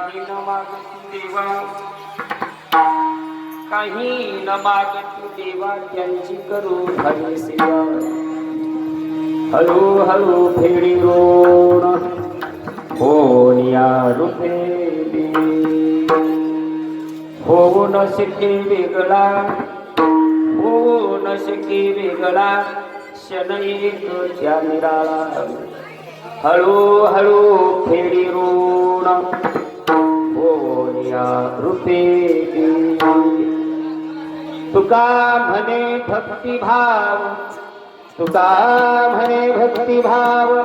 काही न मागती देवा, काही न मागती देवा, त्यांची करू हरी सेवा. हळू हळू फेडी रोण होनिया रूपे होऊ न शके वेगळा, होऊ न शके वेगळा, क्षण एक त्या निराळा. हळू हळू फेडी रोण होनिया रूपे. तुका म्हणे भक्तिभाव, तुका म्हणे भक्तिभाव,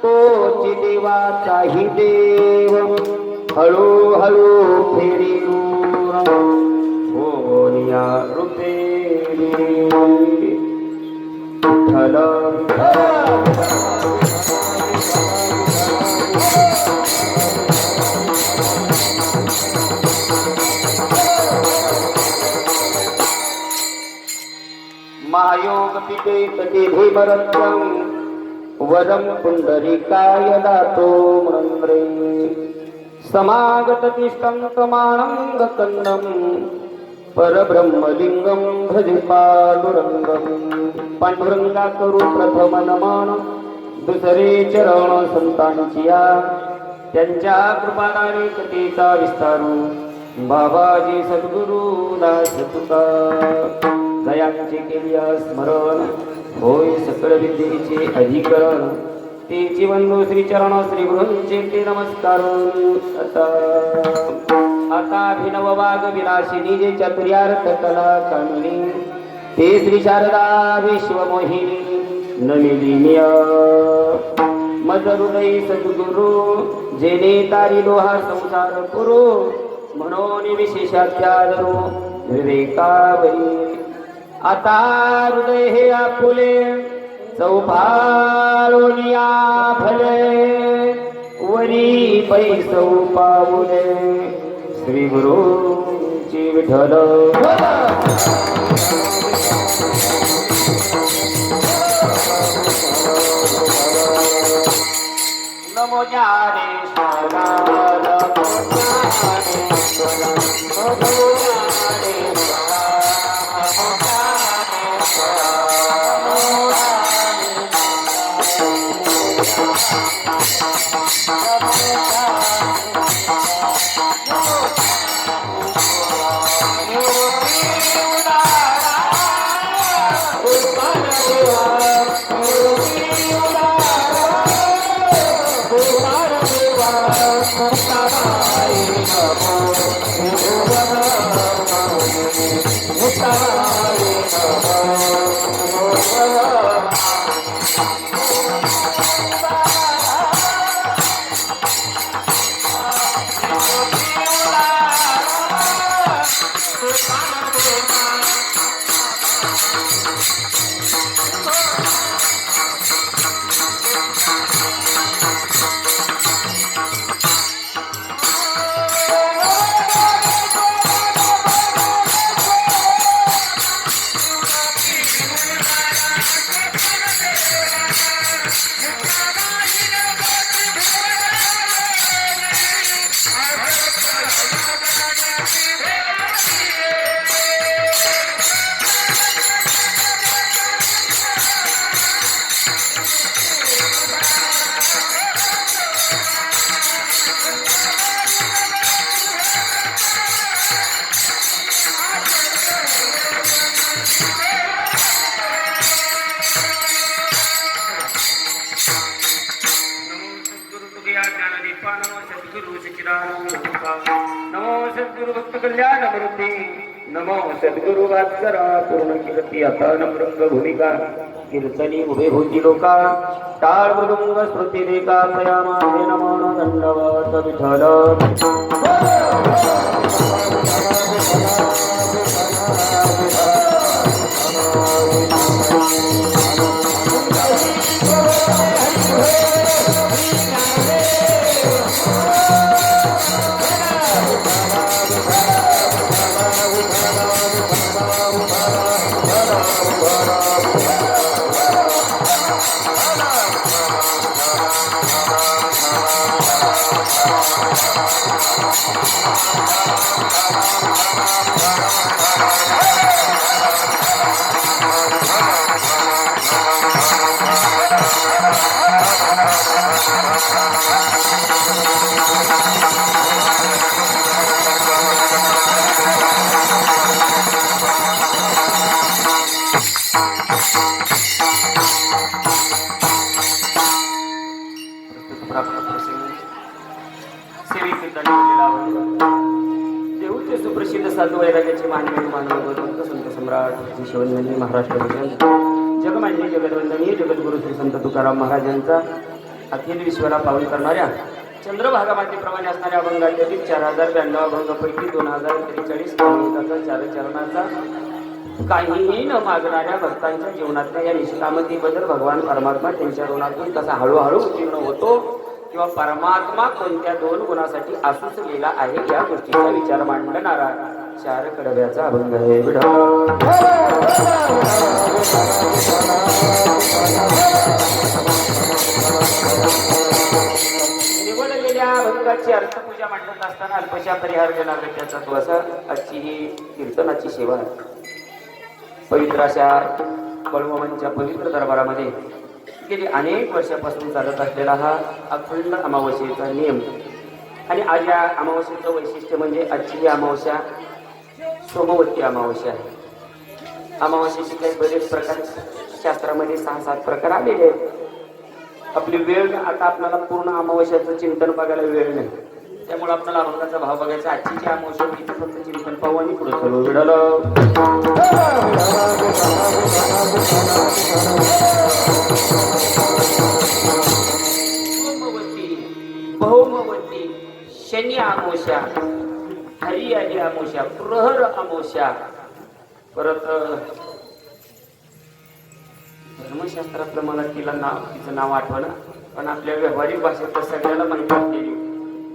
तोची देवाचाही देव. हळू हळू फेरी होनिया रूपे. विठ्ठल महायोग पिबेत ते भीमरत्नम, वरम पुंडरीकाय दातो मंद्रे. समागत तिष्ठं प्रमाणं गकन्नं, परब्रह्मलिंगं भजे पांडुरंगं. पांडुरंगा करू प्रथम नमन, दुसरे चरण संतांचिया. त्यांच्या कृपादारे कथेचा विस्तारू, बाबाजी सद्गुरु दास तुका. दयांचे केली स्मरण, होय सकळ विद्येचे अधिकरण. तेची वंदू श्री चरण श्री गुरूंचे ते नमस्कार. आता अभिनव वाग विनाशिनी जे चतुर्यार्थ कला कामिनी, ते श्री शारदा विश्वमोहिनी नमिलिनिय. मज हृदय सद्गुरु, जेने तारिलो हा संसार पुरो. म्हणून विशेषाध्यादरो विवेकावरी. आता हृदय हे आपुले, चौफाळोनिया भले. वरी पैसौ पाऊले, श्री गुरूंची विठ्ठल. नमो ज्ञानेश्वरा, नमो ज्ञानेश्वरा, नमो ज्ञानेश्वरा. नमो सद्गुरु भक्त कल्याण मूर्ती. नमो सद्गुरु वात्सरा पूर्ण कीर्ती. आता नमृंग भूमिका कीर्तनी उभे होती लोका. टाळ मृदुंग स्मृती रेखा प्रयामाने नमो दंडवत विठ्ठल. देऊचे सुप्रसिद्ध साधू वैराग्याचे मानवी मानव संत सम्राट शिवंजनी महाराष्ट्र भजन जगमान्य जगदवंदनीय जगद्गुरु श्री संत तुकाराम महाराजांचा अखिल विश्वाला पावन करणाऱ्या चंद्रभागा मातेप्रमाणे असणाऱ्या अभंगातील 4092 अभंगापैकी 2043 अभंगाचा 4 चरणाचा काहीही न मागणाऱ्या भक्तांच्या जीवनातल्या या निष्कामती बद्दल भगवान परमात्मा त्यांच्या ऋणातून कसा हळूहळू उत्तीर्ण होतो किंवा परमात्मा कोणत्या 2 गुणासाठी आसुसलेला आहे या गोष्टीचा विचार मांडणारा 4 कडव्याचा अभंग आहे. निवडलेल्या अभंगाची अर्थपूजा मांडत असताना अल्पशा परिहार जनागत्याचा तो असा आजची ही कीर्तनाची सेवा आहे. पवित्र अशा कळवमनच्या पवित्र दरबारामध्ये गेली अनेक वर्षापासून चालत असलेला हा अखंड अमावस्येचा नियम आणि आज या अमावस्येचं वैशिष्ट्य म्हणजे आजची ही अमावस्या सोमवती अमावस्या आहे. अमावस्येचे काही बरेच प्रकार शास्त्रामध्ये 6-7 प्रकार आलेले आहेत. आपली वेळ आता आपल्याला पूर्ण अमावस्याचं चिंतन बघायला वेळ नाही, त्यामुळे आपल्याला अभंगाचा भाव बघायचा. आजची जी अमावस्या तिथे फक्त चिंतन पाहू आणि पुढे चलू विडलं. भौमवती शनी अमावस्या, हरियाली अमावस्या, प्रहर अमावस्या, परत धर्मशास्त्रातलं मला तिचं नाव आठवलं पण आपल्या व्यावहारिक भाषेत तर सगळ्याला माहिती असलेली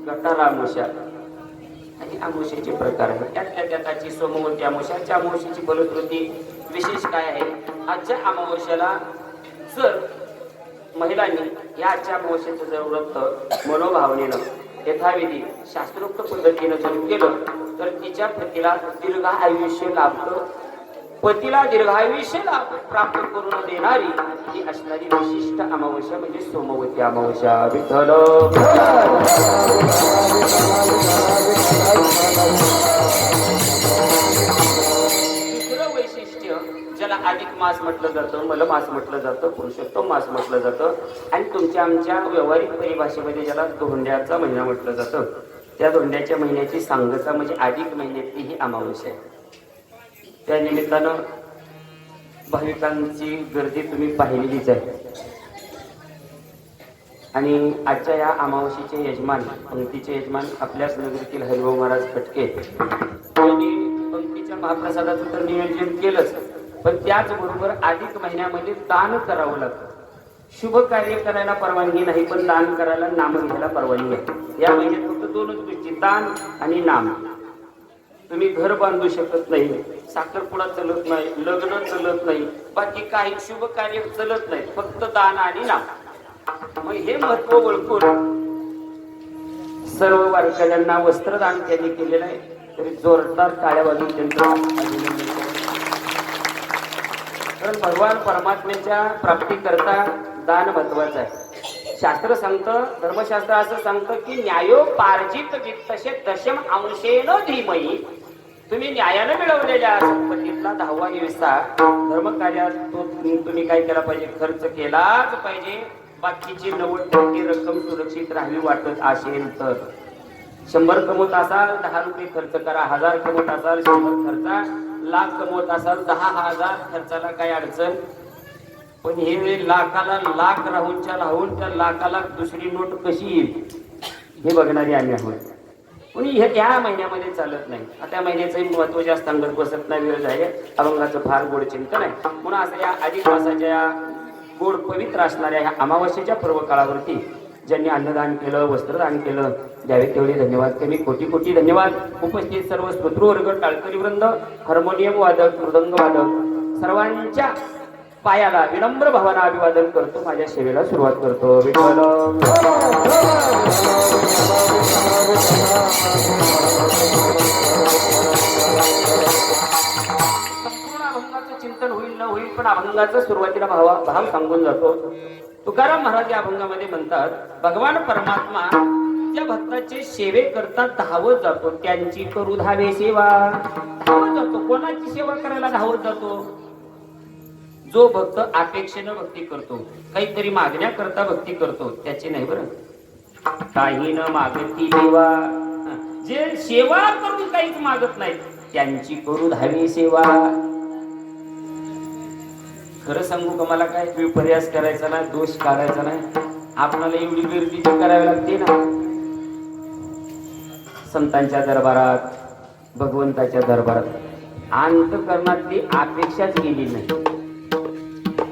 गटारा अमावस्या आणि अमावस्येचे प्रकार आहेत. त्याची सोमवती अमावस्याच्या अमावस्येची फलश्रुती विशेष काय आहे? आजच्या अमावस्याला जर महिलांनी या आजच्या अमावस्येचं जर व्रत मनोभावनेनं यथाविधी शास्त्रोक्त पद्धतीनं जर केलं तर तिच्या पतीला दीर्घ आयुष्य लाभतं. पतीला दीर्घायुष्य लाभ प्राप्त करून देणारी ही असणारी विशिष्ट अमावस्या म्हणजे सोमवती अमावस्या. विठ्ठल. दुसरं वैशिष्ट्य ज्याला अधिक मास म्हटलं जातं, मलमास म्हटलं जातं, पुरुषोत्तम मास म्हटलं जातं आणि तुमच्या आमच्या व्यावहारिक परिभाषेमध्ये ज्याला धोंड्याचा महिना म्हटलं जातं, त्या धोंड्याच्या महिन्याची सांगता म्हणजे अधिक महिन्यातली ही अमावस्या आहे. त्या निमित्तानं भाविकांची गर्दी तुम्ही पाहिलेलीच आहे आणि आजच्या या अमावस्येचे यजमान, पंक्तीचे यजमान आपल्याच नगरीतील हरिभाऊ महाराज खटके यांनी पंक्तीच्या महाप्रसादाचं तर नियोजन केलंच, पण त्याचबरोबर अधिक महिन्यामध्ये दान करावं लागतं. शुभ कार्य करायला परवानगी नाही पण दान करायला नाम घ्यायला परवानगी आहे. या महिन्यात फक्त 2च गोष्टी, दान आणि नाम. तुम्ही घर बांधू शकत नाही, साखरपुडा चलत नाही, लग्न चलत नाही, बाकी काही शुभ कार्य चलत नाही, फक्त दान आणि नाम. मग हे महत्व ओळखून सर्व वारकऱ्यांना वस्त्रदान त्यांनी केलेलं आहे. तरी जोरदार टाळ्या वाजवून त्यांचं अभिनंदन करा. कारण भगवान परमात्म्याच्या प्राप्तीकरता दान महत्वाचं आहे. शास्त्र सांगतं, धर्मशास्त्र असं सांगतं की न्यायोपार्जित वित्तशे दशम अंशेन धीमही. तुम्ही न्यायाने मिळवलेल्या संपत्तीतला 10वा हिस्सा धर्मकार्यात तो तुम्ही काय केला पाहिजे? खर्च केलाच पाहिजे. बाकीची 90% रक्कम सुरक्षित राहावी वाटत असेल तर 100 कमवत असाल 10 रुपये खर्च करा, 1000 कमवत असाल 100 खर्चा, लाख कमवत असाल 10,000 खर्चाला काय अडचण. पण हे लाखाला लाख राहून त्या लाखाला दुसरी नोट कशी येईल हे बघणारी आम्ही आहोत. कोणी ह्या महिन्यामध्ये चालत नाही. आता महिन्याचंही महत्व जास्त अंगत बसत नाही, वेळ झाले. अभंगाचं फार गोड चिंतन आहे. म्हणून असं या अधिक मासाच्या गोड पवित्र असणाऱ्या ह्या अमावस्येच्या पर्व काळावरती ज्यांनी अन्नदान केलं, वस्त्रदान केलं, द्यावे तेवढे धन्यवाद. कमी कोटी कोटी धन्यवाद. उपस्थित सर्व स्तोत्रवर्ग, टाळकरी वृंद, हार्मोनियम वादक, मृदंग वादक सर्वांच्या पायाला विनम्र भावानं अभिवादन करतो, माझ्या सेवेला सुरुवात करतो. विठ्ठल संपूर्ण अभंगाचं चिंतन होईल न होईल, पण अभंगाचा सुरुवातीला भाव सांगून जातो. तुकाराम महाराज या अभंगामध्ये म्हणतात, भगवान परमात्मा त्या भक्ताचे सेवे करता धावत जातो, त्यांची करू धावे सेवा. धावत जातो. कोणाची सेवा करायला धावत जातो? जो भक्त अपेक्षेनं भक्ती करतो, काहीतरी मागण्याकरता भक्ती करतो, त्याची नाही बरं. काही न मागती देवा, जे सेवा करून काहीच मागत नाही, त्यांची करू धावी सेवा. खरं सांगू का, मला काय विपर्यास करायचा नाही, दोष काढायचा नाही. आपल्याला एवढी गर्दी करावी लागते ना संतांच्या दरबारात, भगवंताच्या दरबारात, अंतःकरणातली अपेक्षाच गेली नाही.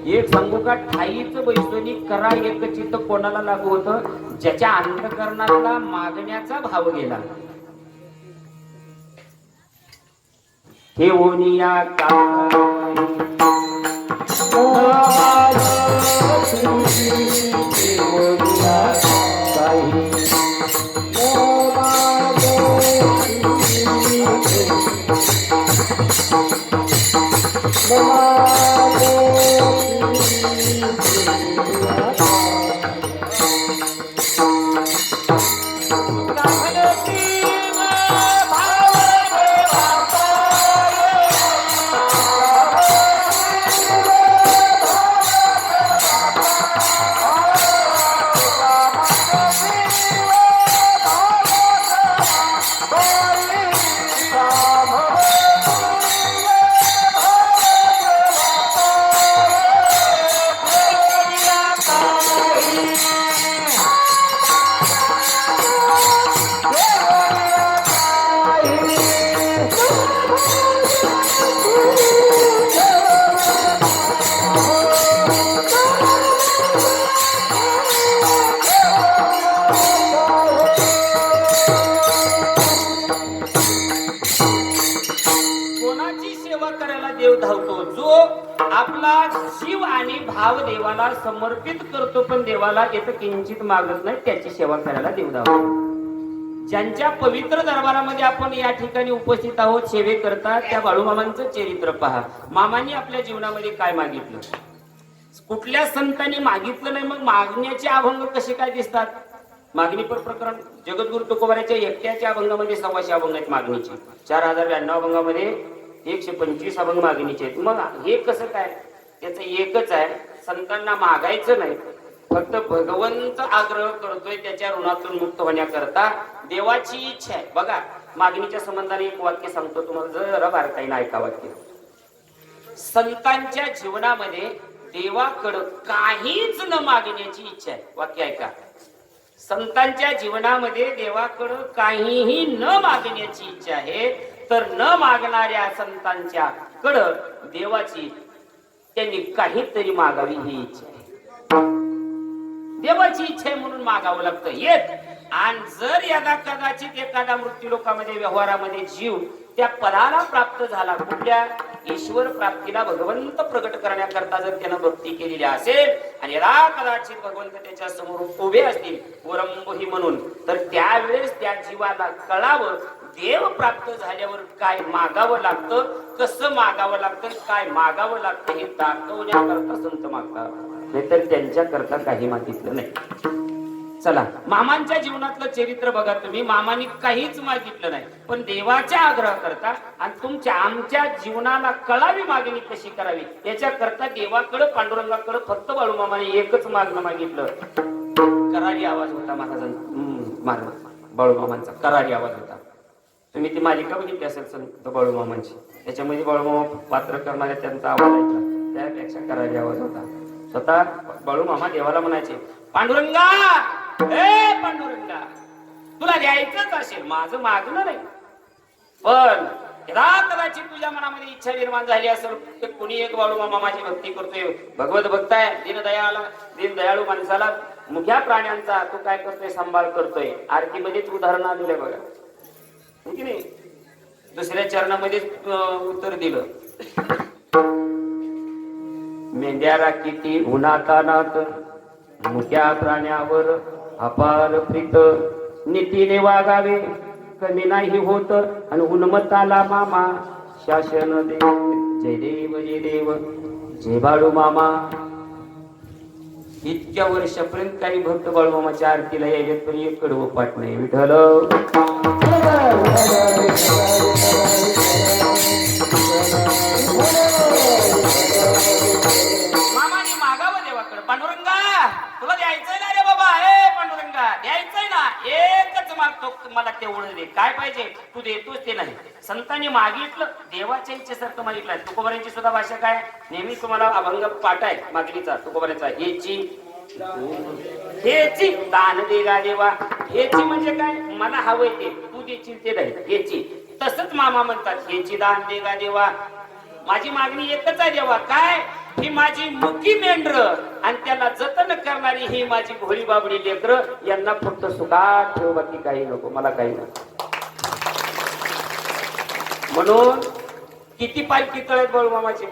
एक सांगू का, ठाईचं बैसोनी करा एक चित्त कोणाला लागू होतं? ज्याच्या अंतःकरणातला मागण्याचा भाव गेला. हे ओनिया जीव आणि भाव देवाला समर्पित करतो, पण देवाला येतं किंचित मागत नाही, त्याची सेवा करायला देव धावतो. ज्यांच्या पवित्र दरबारामध्ये आपण या ठिकाणी उपस्थित आहोत, सेवे करतात, त्या बाळूमामांचं चरित्र पहा. मामांनी आपल्या जीवनामध्ये काय मागितलं? कुठल्या संतांनी मागितलं नाही, मग मागण्याचे अभंग कसे काय दिसतात? मागणी पर प्रकरण जगद्गुरु तुकोबाराच्या एकट्याच्या अभंगामध्ये 100 अभंग आहेत मागणीचे. 4092 अभंगामध्ये 125 अभंग मागणीचे आहेत. मग हे कसं काय? त्याचं एकच आहे, संतांना मागायचं नाही, फक्त भगवंत आग्रह करतोय त्याच्या ऋणातून मुक्त होण्याकरता. देवाची इच्छा आहे. बघा, मागणीच्या संबंधाने एक वाक्य सांगतो तुम्हाला, जरा बारकाईने ऐका वाक्य. संतांच्या जीवनामध्ये देवाकडं काहीच न मागण्याची इच्छा आहे. वाक्य ऐका. संतांच्या जीवनामध्ये देवाकडं काहीही न मागण्याची इच्छा आहे, तर न मागणाऱ्या संतांच्या कडं देवाची, त्यांनी काहीतरी मागावी ही इच्छा आहे. देवाची इच्छा आहे म्हणून मागावं लागतं. आणि जर यदा कदाचित एखादा मृत्यू लोकामध्ये व्यवहारामध्ये जीव त्या पदाला प्राप्त झाला, कुठल्या ईश्वर प्राप्तीला भगवंत प्रगट करण्याकरता जर त्यानं भक्ती केलेली असेल, आणि यदा कदाचित भगवंत त्याच्या समोर उभे असतील वरंबही म्हणून, तर त्यावेळेस त्या जीवाला कळावं देव प्राप्त झाल्यावर काय मागावं लागतं, कसं मागावं लागतं, काय मागावं लागतं हे दाखवण्याकरता संत मागतात, नाहीतर त्यांच्या करता काही मागितलं नाही. चला, मामांच्या जीवनातलं चरित्र बघा तुम्ही. मामांनी काहीच मागितलं नाही, पण देवाच्या आग्रह करता आणि आमच्या जीवनाला कळावी मागणी कशी करावी याच्याकरता देवाकडं, पांडुरंगाकडं फक्त बाळूमामाने एकच मागणं मागितलं. करारी आवाज होता महाराज बाळूमामांचा, करारी आवाज होता. तुम्ही ती मालिका बघितली असेल संत बाळूमामांची, त्याच्यामध्ये बाळूमामा पात्र करणाऱ्या त्यांचा आवाज ऐकला, त्यापेक्षा करारी आवाज होता. स्वतः बाळूमामा देवाला म्हणायचे, पांडुरंगा, ए पांडुरंगा, तुला द्यायचंच असेल, माझं मागणं नाही, पण कदाचित तुझ्या मनामध्ये इच्छा निर्माण झाली असेल तर कोणी एक बाळूमामा माझी भक्ती करतोय, भगवत भक्त आहे, दीनदयाळू माणसाला, मुख्या प्राण्यांचा तू काय करतोय, सांभाळ करतोय. आरतीमध्येच उदाहरण आलेलं आहे बघा, की नाही? दुसऱ्या चरणामध्ये उत्तर दिलं, मेंढ्याला किती उन्हातानात मुक्या प्राण्यावर अपार प्रीत नीतीने वागावे कमी नाही होत आणि उन्मत्ताला मामा शासन दे. जय देव जय देव जय बाळू मामा. इतक्या वर्षापर्यंत काही भक्त बाळू मामाच्या आरतीला यायचे पण एक कडवं पाठ नाही. विठ्ठल मामाने मागावं देवाकडे, पांडुरंगा तुला द्यायचंय ना रे बाबा, हे पांडुरंगा द्यायचंय ना, एकच मागतो मला तेवढं दे. काय पाहिजे तू देतोच ते नाही. संतांनी मागितलं देवाच्या इच्छेसारखं मागितलं. तुकोबारांची सुद्धा भाषा काय, नेहमी तुम्हाला अभंग पाठ आहे मागणीचा तुकोबारांचा. हेची दान दे गा देवा. हेची म्हणजे काय, मला हवंय ते तू देशील ते नाही. हेची तसंच मामा म्हणतात, हेची दान दे गा देवा. माझी मागणी एकच आहे देवा, काय, ही माझी मुकी मेंढर आणि त्याला जतन करणारी ही माझी भोळी बाबडी लेकर, यांना फक्त सुखात ठेव, बाकी काही नको, मला काही नको. म्हणून किती पालखी तळ आहेत बाळू मामाचे.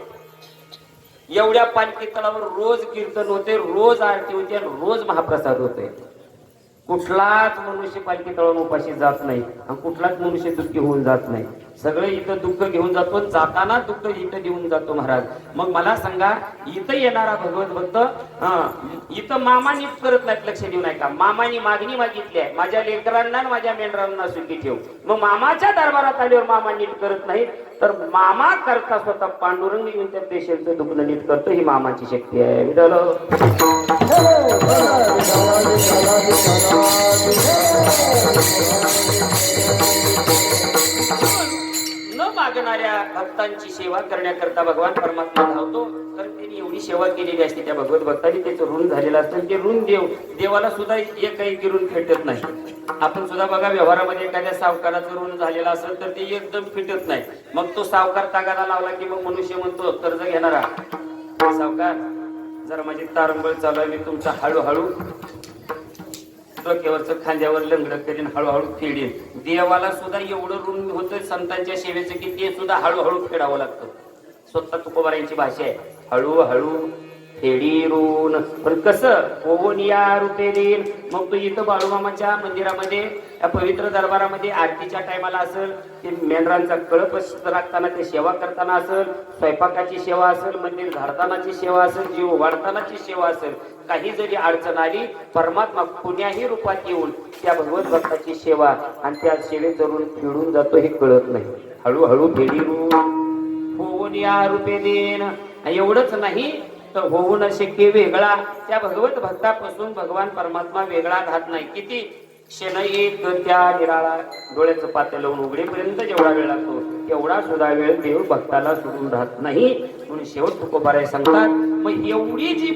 एवढ्या पालखी तळावर रोज कीर्तन होते, रोज आरती होते आणि रोज महाप्रसाद होते. कुठलाच मनुष्य पालखी तळावर उपाशी जात नाही आणि कुठलाच मनुष्य दुःखी होऊन जात नाही. सगळे इथं दुःख घेऊन जातो, जाताना दुःख इथं देऊन जातो महाराज. मग मला सांगा, इथं येणारा भगवत भक्त इथं मामा नीट करत नाहीत, लक्ष देऊ नका. मामानी मागणी मागितली आहे, माझ्या लेकरांना माझ्या मेंढरांना सुखी ठेव. मग मामाच्या दरबारात आल्यावर मामा नीट करत नाही, तर मामा करता स्वतः पांडुरंग येऊन त्या पेशंटचं दुखणं नीट करतो. ही मामाची शक्ती आहे. विठ्ठल न मागणाऱ्या भक्तांची सेवा करण्याकरता भगवान परमात्मा धावतो. तर त्यांनी एवढी सेवा केलेली असते त्या भगवत भक्तांनी, त्याचं ऋण झालेलं असतं. ते ऋण देवाला सुद्धा एकही ऋण फेटत नाही. आपण सुद्धा बघा, व्यवहारामध्ये एखाद्या सावकाराचं ऋण झालेलं असेल तर ते एकदम फिटत नाही. मग तो सावकार तागाला लावला की मग मनुष्य म्हणतो, कर्ज घेणारा सावकार जरा माझी तारंबळ चालू आहे, मी तुमचा हळूहळू डोक्यावरचं खांद्यावर लंगडं करीन, हळूहळू फेडेन. देवाला सुद्धा एवढं ऋण होतं संतांच्या सेवेचं की ते सुद्धा हळूहळू फेडावं लागतं. स्वतः तुकोबारांची भाषा आहे, हळूहळू फेडी ऋण. पण कसं होऊन या रूपे देईन. मग तो इथं बाळूमामाच्या मंदिरामध्ये या पवित्र दरबारामध्ये आरतीच्या टायमाला असेल, ते मेंढरांचा कळप राखताना ते सेवा करताना असेल, स्वयंपाकाची सेवा असेल, मंदिर झाडतानाची सेवा असेल, जीव वाढतानाची सेवा असेल, काही जरी अडचण आली, परमात्मा कुण्याही रूपात येऊन त्या भगवत भक्ताची सेवा आणि त्या सेवेत जरूर फिरून जातो हे कळत नाही. हळूहळू फेडी ऋण होऊन या रूपे देन. एवढंच नाही तर होऊन शक्य वेगळा. त्या भगवत भक्तापासून भगवान परमात्मा वेगळा राहत नाही. किती क्षण एक त्या निराळा डोळ्याचं पातळ लावून उघडेपर्यंत जेवढा वेळ लागतो तेवढा सुद्धा वेळ देव भक्ताला सोडून राहत नाही. म्हणून शेवट तुकोबाराय सांगतात, मग एवढी जी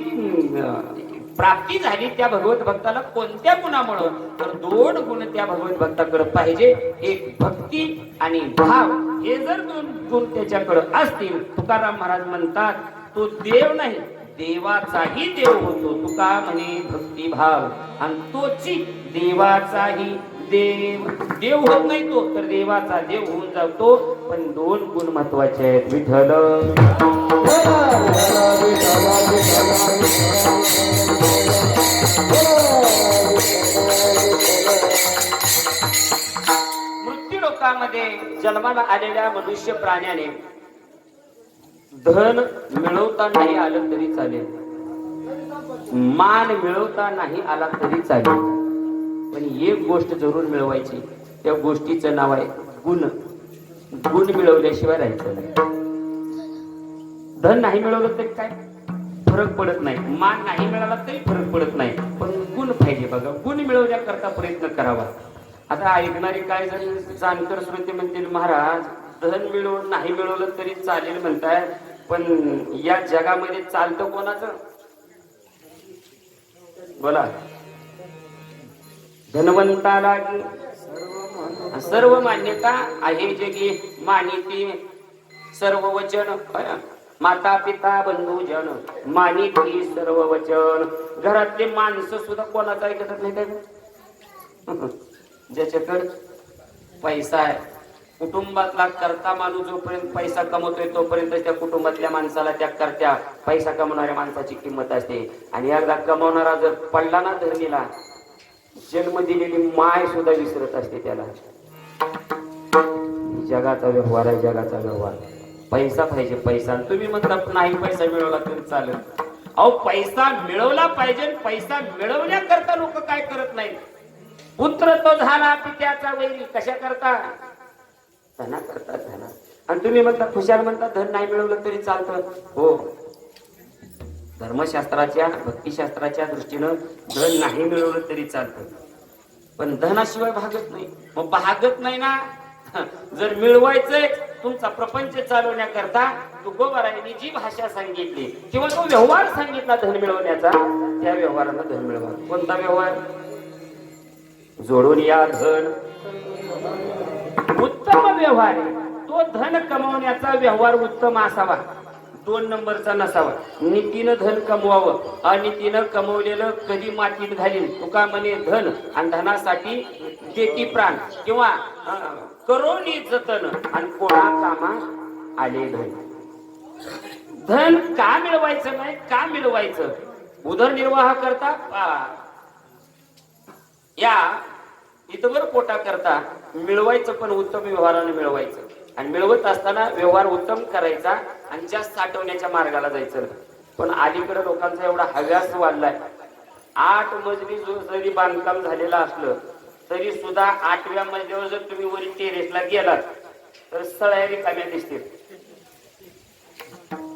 प्राप्ती झाली त्या भगवत भक्ताला कोणत्या गुणामुळं, तर 2 गुण त्या भगवत भक्ताकडे पाहिजे. एक भक्ती आणि भाव. हे जर 2 गुण त्याच्याकडे असतील, तुकाराम महाराज म्हणतात, तो देव नाही देवाचाही देव होतो. तुका म्हणे भक्तिभाव आणि तोची देवाचाही देव होत नाही तो, तर देवाचा देव होऊन जातो. पण 2 गुण महत्वाचे आहेत. विठ्ठल मृत्यू लोकामध्ये जन्माला आलेल्या मनुष्य प्राण्याने धन मिळवता नाही आलं तरी चालेल, मान मिळवता नाही आला तरी चालेल, पण एक गोष्ट जरूर मिळवायची. त्या गोष्टीचं नाव आहे गुण. गुण मिळवल्याशिवाय राहायचं नाही. धन नाही मिळवलं तरी काय फरक पडत नाही, मान नाही मिळाला तरी फरक पडत नाही, पण गुण पाहिजे. बघा, गुण मिळवण्याकरता प्रयत्न करावा. आता ऐकणारे काय जण जाणकर श्रोते म्हणतील, महाराज धन मिळवून नाही मिळवलं तरी चालेल म्हणताय, पण या जगामध्ये चालतं कोणाचं? बोला. धनवंताला सर्व मान्यता आहे जगी, मानिती सर्व वचन, माता पिता बंधुजन मानिती सर्व वचन. घरातले माणसं सुद्धा कोणाचं ऐकत नाही. काय ज्याच्याकडे पैसा आहे, कुटुंबातला करता माणूस जोपर्यंत पैसा कमवतोय तोपर्यंत त्या कुटुंबातल्या माणसाला त्या करत्या पैसा कमवणाऱ्या माणसाची किंमत असते. आणि एकदा कमवणारा जर पडला ना धरणीला, जन्म दिलेली माय सुद्धा विसरत असते त्याला. जगाचा व्यवहार आहे, जगाचा व्यवहार. पैसा पाहिजे, पैसा. तुम्ही म्हणता नाही पैसा मिळवला तरी चालेल. अहो पैसा मिळवला पाहिजे. पैसा मिळवण्याकरता लोक काय करत नाहीत. पुत्र तो झाला पित्याचा वैरी, कशा करता? धना करता, धना. आणि तुम्ही म्हणता खुशाल म्हणता धन नाही मिळवलं तरी चालतं. हो, धर्मशास्त्राच्या भक्तिशास्त्राच्या दृष्टीनं धन नाही मिळवलं तरी चालतं, पण धनाशिवाय भागत नाही. मग भागत नाही ना, जर मिळवायचंय तुमचा प्रपंच चालवण्याकरता तुकोबारायांनी जी भाषा सांगितली किंवा तो व्यवहार सांगितला धन मिळवण्याचा, त्या व्यवहारानं धन मिळवा. कोणता व्यवहार? जोडून या धन. उत्तम व्यवहार आहे तो. धन कमवण्याचा व्यवहार उत्तम असावा, 2 नंबरचा नसावा. नीतीनं धन कमवावं, अनितीनं कमवलेलं कधी मातीत घालीन. तुका म्हणे धन आणि धनासाठी देती प्राण, किंवा करोनी जतन आणि कोणा कामा आले धन. धन का मिळवायचं नाही, का मिळवायचं? उदरनिर्वाह करता या इथवर पोटा करता मिळवायचं, पण उत्तम व्यवहाराने मिळवायचं. आणि मिळवत असताना व्यवहार उत्तम करायचा आणि जास्त साठवण्याच्या मार्गाला जायचं. पण अलीकडे लोकांचा एवढा हव्यास वाढलाय. 8 मजली जरी बांधकाम झालेलं असलं तरी सुद्धा 8व्या मजल्यावर जर तुम्ही वरी टेरेसला गेलात तर सळ्या रिकाम्या दिसतील.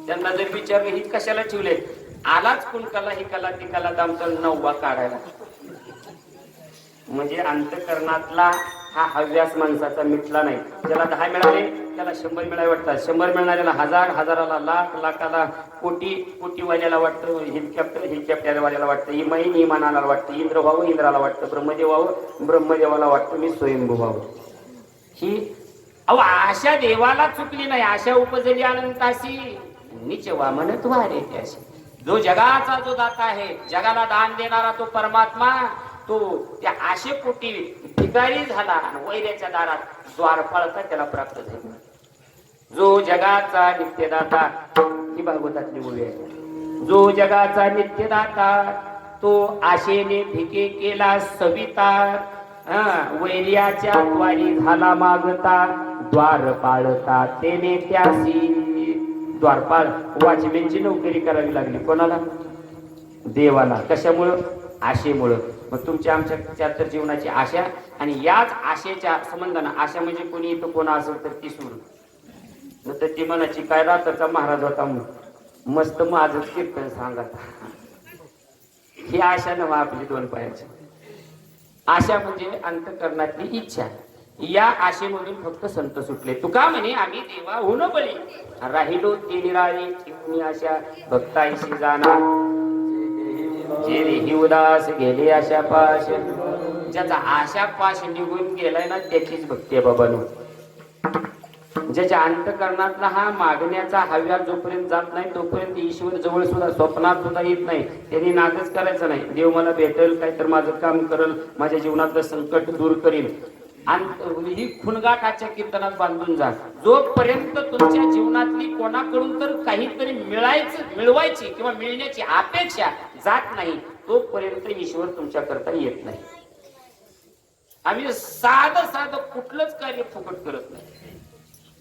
त्यांना जर विचारलं ही कशाला ठेवले, आलाच कुणकाला ही कला ती कला आमचा 9वा काढायला. म्हणजे अंतकरणातला हा हव्यास माणसाचा मिटला नाही. ज्याला 10 मिळाले त्याला 100 मिळाले वाटतात, 100 मिळणाऱ्याला 1000, हजाराला लाख, लाखाला कोटी, कोटीवाल्याला वाटतं हेलिकॉप्टरवाल्याला वाटतं इमानाला वाटतं इंद्र व्हावं, इंद्राला वाटतं ब्रह्मदेव व्हावं, ब्रह्मदेवाला वाटतं मी स्वयंभू व्हावं. ही अहो आशा देवाला चुकली नाही. आशा उपजली अनंताशी नीच वामन द्वारे त्याशी. जो जगाचा जो दाता आहे, जगाला दान देणारा तो परमात्मा, तो त्या आशेपोटी भिकारी झाला आणि वैऱ्याच्या दारात द्वारपाळता त्याला प्राप्त झाला. जो जगाचा नित्यदाता, ही भागवतातली ओवी आहे. जो जगाचा नित्यदाता तो आशेने भिके केला सविता, वैर्याच्या द्वारी झाला मागता, द्वार पाळता तेने त्यासी. द्वारपाळ वॉचमॅनची नोकरी करावी लागली. कोणाला? देवाला. कशामुळं? आशेमुळं. मग तुमच्या आमच्या तर जीवनाची आशा आणि याच आशेच्या संबंधानं, आशा म्हणजे कोणी इथं कोणा असेल तर ती सूर तर ती मनाची काय रात्रचा महाराज होता मस्त माझंच कीर्तन सांगत. ही आशा नव्हा आपली 2 पायाची. आशा म्हणजे अंतकरणातली इच्छा. या आशेमधून फक्त संत सुटले. तुका म्हणे आम्ही देवा होऊन बळी राहिलो ते निराळी आशा भक्ताईशी जाणार जे रे उदास गेले आशा पाश. ज्याचा आशा पाश निघून गेलाय ना त्याचीच भक्ती आहे बाबांनो. ज्याच्या अंतकरणातला हा मागण्याचा हव्यास जोपर्यंत जात नाही तोपर्यंत ईश्वर जवळ सुद्धा स्वप्नात सुद्धा येत नाही. त्यांनी नादच करायचं नाही. देव मला भेटेल, काय तर माझं काम करेल, माझ्या जीवनातलं संकट दूर करील. आणि ही खुणगाटाच्या कीर्तनात बांधून जा. जोपर्यंत तुमच्या जीवनातली कोणाकडून तर काहीतरी मिळवायची किंवा मिळण्याची अपेक्षा जात नाही तोपर्यंत ईश्वर तुमच्या करता येत नाही. आम्ही साधं कुठलंच कार्य फुकट करत नाही.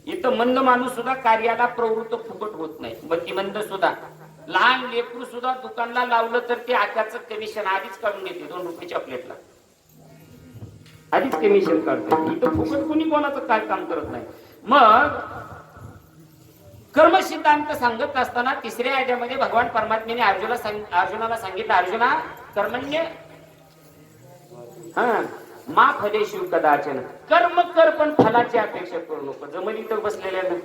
इथं मंद माणूस सुद्धा कार्याला प्रवृत्त फुकट होत नाही. मंद सुद्धा, लहान लेकरू सुद्धा दुकानला लावलं तर ते आकाचं कमिशन आधीच काढून घेते. 2 रुपये चॉकलेटला आधीच कमिशन काढते. इथं फुकट कोणी कोणाचं काय काम करत नाही. मग कर्म सिद्धांत सांगत असताना 3ऱ्या अध्यायामध्ये भगवान परमात्म्याने अर्जुनाला सांगितलं, अर्जुना कर्मण्य मा फलेषु कदाचन. कर्म कर पण फलाची अपेक्षा करू नको. जमली तर बसलेल्यानं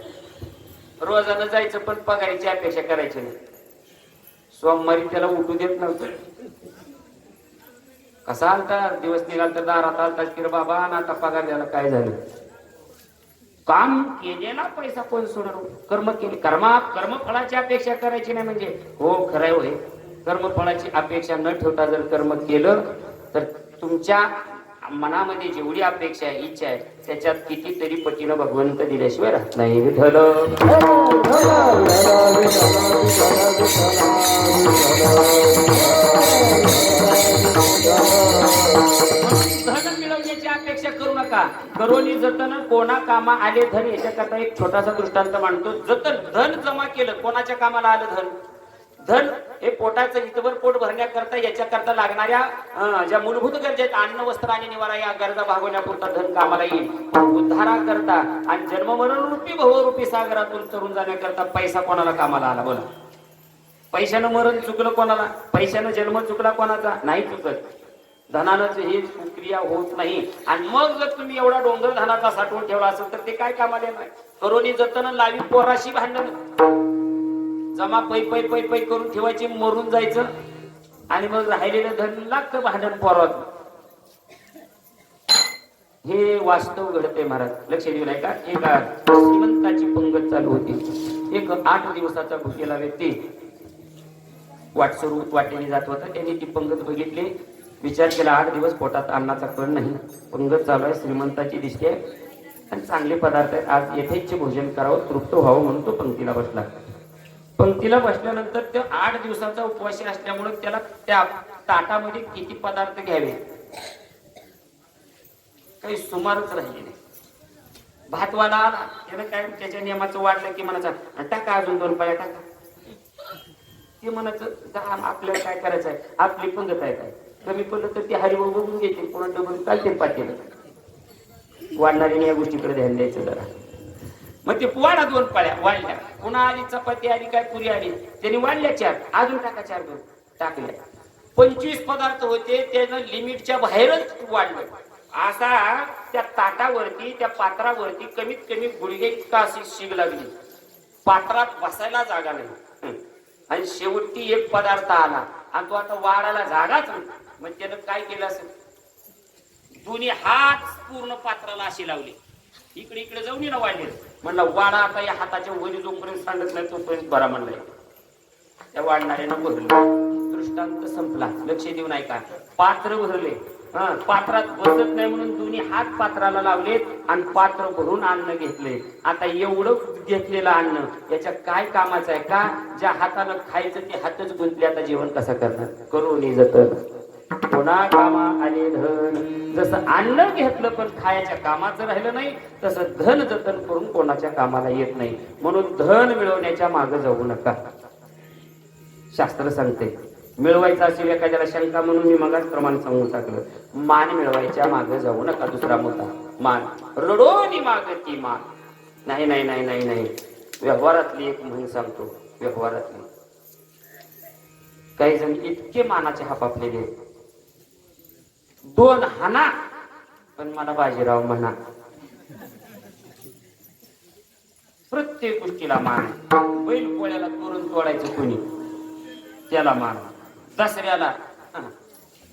रोजानं जायचं पण पगारीची अपेक्षा करायची नाही. सोमवारी त्याला उठू देत नव्हतं. कसा आलता दिवस निघाल तर दारात आलता की बाबा आता पगार द्यायला काय झालं. काम केलेला पैसा कोण सोडणार. कर्म केले, कर्मफळाची अपेक्षा करायची नाही. म्हणजे हो खरंय होय, कर्मफळाची अपेक्षा न ठेवता जर कर्म केलं तर तुमच्या मनामध्ये जेवढी अपेक्षा आहे, इच्छा आहे, त्याच्यात कितीतरी पटीनं भगवंत दिल्याशिवाय राहत नाही. विठ्ठल धन मिळवण्याची अपेक्षा करू नका. करोनी जतन कोणा कामा आले धन. याच्याकरता एक छोटासा दृष्टांत मांडतो. जतन धन जमा केलं, कोणाच्या कामाला आलं धन? धन हे पोटाचं हितभर पोट भरण्याकरता, याच्याकरता लागणाऱ्या ज्या मूलभूत गरजा आहेत, अन्न वस्त्र आणि निवारा, या गरजा भागवण्यापुरता धन कामाला येईल. उद्धारा करता आणि जन्म मरण रूपी भवरूपी सागरातून तरुण जाण्याकरता पैसा कोणाला कामाला आला? बोला. पैशानं मरण चुकलं कोणाला? पैशानं जन्म चुकला कोणाचा? नाही चुकत. धनानंच ही क्रिया होत नाही. आणि मग जर तुम्ही एवढा डोंगर धनाचा साठवून ठेवला असेल तर ते काय कामाला येणार? करोनी जतन लावी पोराशी भांडण. जमा पै पै पै पै करून ठेवायची, मरून जायचं आणि मग राहिलेलं धन लागतं भांडण पोरात. हे वास्तव घडते महाराज. लक्ष देऊ नाही का? एक श्रीमंताची पंगत चालू होती. एक 8 दिवसाचा भुकेला व्यक्ती वाटसरू वाटेने जात होता. त्याने ती पंगत बघितली, विचार केला 8 दिवस पोटात अन्नाचा कळ नाही, पंगत चालू आहे, श्रीमंताची दिसते आणि चांगले पदार्थ आहेत, आज यथेच्छ भोजन करावं, तृप्त व्हावं म्हणून तो पंक्तीला बसला. पंक्तीला बसल्यानंतर तो 8 दिवसाचा उपवासी असल्यामुळे त्याला त्या ताटामध्ये किती पदार्थ घ्यावे काही सुमारच राहिली नाही. भातवाला आला, त्यानं काय त्याच्या नियमाचं वाढलं की म्हणायचं टाका अजून 2 पाया टाका. ते म्हणायचं आपल्याला काय करायचं आहे, आपली पंगत आहे, काय कमी पडलं तर ते हरिभाऊ बघून घेते, पुन्हा डबल चालते पाटील. वाढणाऱ्याने या गोष्टीकडे ध्यान द्यायचं जरा. मग ते वाढा 2 पाळ्या वाढल्या, पुन्हा आली चपाती आली, काय पुरी आली, त्यांनी वाढल्या 4, अजून टाका 4, 2 टाकल्या. 25 पदार्थ होते, त्यानं लिमिटच्या बाहेरच वाढलं. असा त्या ताटावरती, त्या पात्रावरती कमीत कमी गुडघे इतका अशी शिग लागली, पात्रात बसायला जागा नाही. आणि शेवटी एक पदार्थ आला आणि तो आता वाढायला जागाच नाही. मग त्यानं काय केलं असेल, दोन्ही हात पूर्ण पात्राला अशी लावली, इकडे इकडे जाऊन ना वाढले. म्हणलं वाडा आता या हाताच्या वरी जोपर्यंत सांगत नाही तोपर्यंत बरा म्हणलाय. त्या वाढणाऱ्यानं भरलं, दृष्टांत संपला. लक्ष देऊ नाही का? पात्र भरले, पात्रात बसत नाही म्हणून दोन्ही हात पात्राला लावलेत आणि पात्र भरून अन्न घेतले. आता एवढं घेतलेलं अन्न याच्या काय कामाचं आहे का? ज्या हातानं खायचं ते हातच गुंतले, आता जेवण कसं करणार? करोनी जतन कोणा कामा आले धन. जसं अन्न घेतलं पण खायच्या कामाचं राहिलं नाही, तसं धन जतन करून कोणाच्या कामाला येत नाही. म्हणून धन मिळवण्याच्या मागे जाऊ नका. शास्त्र सांगते मिळवायचं असेल एखाद्याला शंका म्हणून मी मगाच प्रमाण सांगून टाकलं, मान मिळवायच्या मागे जाऊ नका. दुसरा मुद्दा मान, रडोनी मागती मान. नाही नाही नाही नाही नाही. व्यवहारातली एक म्हण सांगतो, व्यवहारातली काही जण इतके मानाचे हापापलेले, 2 हाना पण मला बाजीराव म्हणा. प्रत्येक गोष्टीला मान. बैल पोळ्याला तोरण तोडायचं कोणी, त्याला मान. दसऱ्याला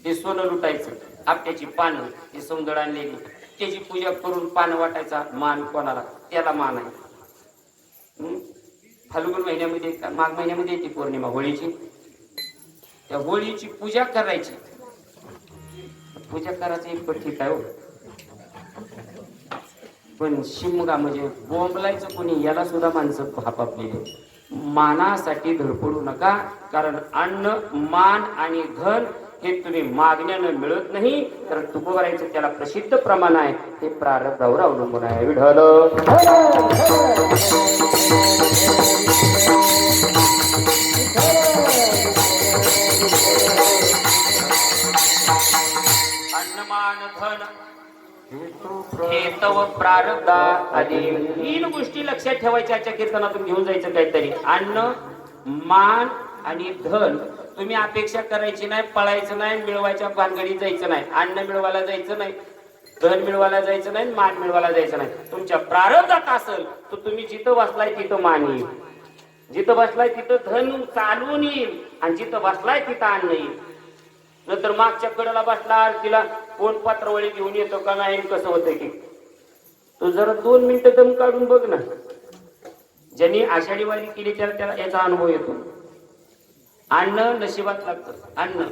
ते सोनं लुटायचं, आपट्याची पानं ती सौंदर्य आणलेली, त्याची पूजा करून पानं वाटायचा, मान कोणाला? त्याला मान आहे. फाल्गुन महिन्यामध्ये माघ महिन्यामध्ये येते पौर्णिमा होळीची, त्या होळीची पूजा करायची. पूजा करायचं एक पण ठीक आहे हो, पण शिमगा म्हणजे बोंबलायचं कोणी, याला सुद्धा माणसं हापापलेली. मानासाठी धडपडू नका, कारण अन्न मान आणि धन हे तुम्ही मागण्यानं मिळत नाही, तर तुकोबारायचं त्याला प्रसिद्ध प्रमाण आहे, ते प्रारब्धावर अवलंबून आहे. विठ्ठल अन्नमान धन हे तव प्रारब्धा आधी 3 गोष्टी लक्षात ठेवायच्या. आजच्या कीर्तनातून घेऊन जायचं काहीतरी. अन्न मान आणि धन तुम्ही अपेक्षा करायची नाही, पळायचं नाही, मिळवायच्या भानगडीत जायचं नाही. अन्न मिळवायला जायचं नाही, धन मिळवायला जायचं नाही, मान मिळवायला जायचं नाही. तुमच्या प्रारब्धात असेल तर तुम्ही जिथं बसलाय तिथं मान येईल, जिथं बसलाय तिथं धन चालून येईल, आणि जिथं बसलाय तिथं अन्न येईल. नंतर मागच्या कडेला बसला, तिला कोण पात्रवळी घेऊन येतो का नाही, कसं होतंय की तू जरा 2 मिनिटं दम काढून बघ ना. ज्यांनी आषाढी वारी केली त्याला याचा अनुभव येतो. अन्न नशिबात लागतं. अन्न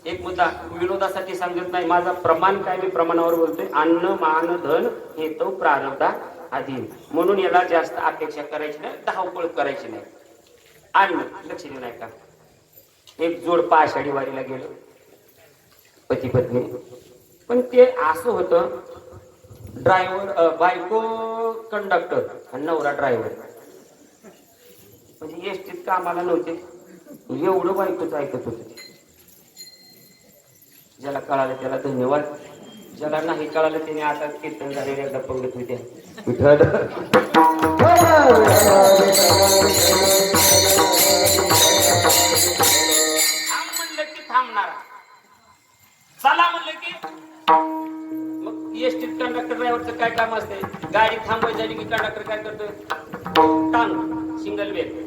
एक मुद्दा विनोदासाठी सांगत नाही, माझा प्रमाण काय, मी प्रमाणावर बोलतोय. अन्न मान धन हे तो प्रारब्धा अधीन, म्हणून याला जास्त अपेक्षा करायची नाही, धावपळ करायची नाही. अन्न लक्ष देऊ नाही का, एक जोड आषाढी वारीला गेलो पती पत्नी, पण ते असं होतं, ड्रायव्हर बायको कंडक्टर आणि नवरा ड्रायव्हर, म्हणजे एसटीत कामाला नव्हते, एवढं बायकोच ऐकत होते. ज्याला कळालं त्याला धन्यवाद, ज्याला नाही कळालं त्याने आता कीर्तन झालेले एकदा पंगत होत्या विठ्ठल. म्हणलं की थांबणार, चला म्हणलं की मग एसटीत कंडक्टर ड्रायव्हरचं काय काम असते, गाडी थांबवायची झाली की कंडक्टर काय करतोय, टांग सिंगल वेल.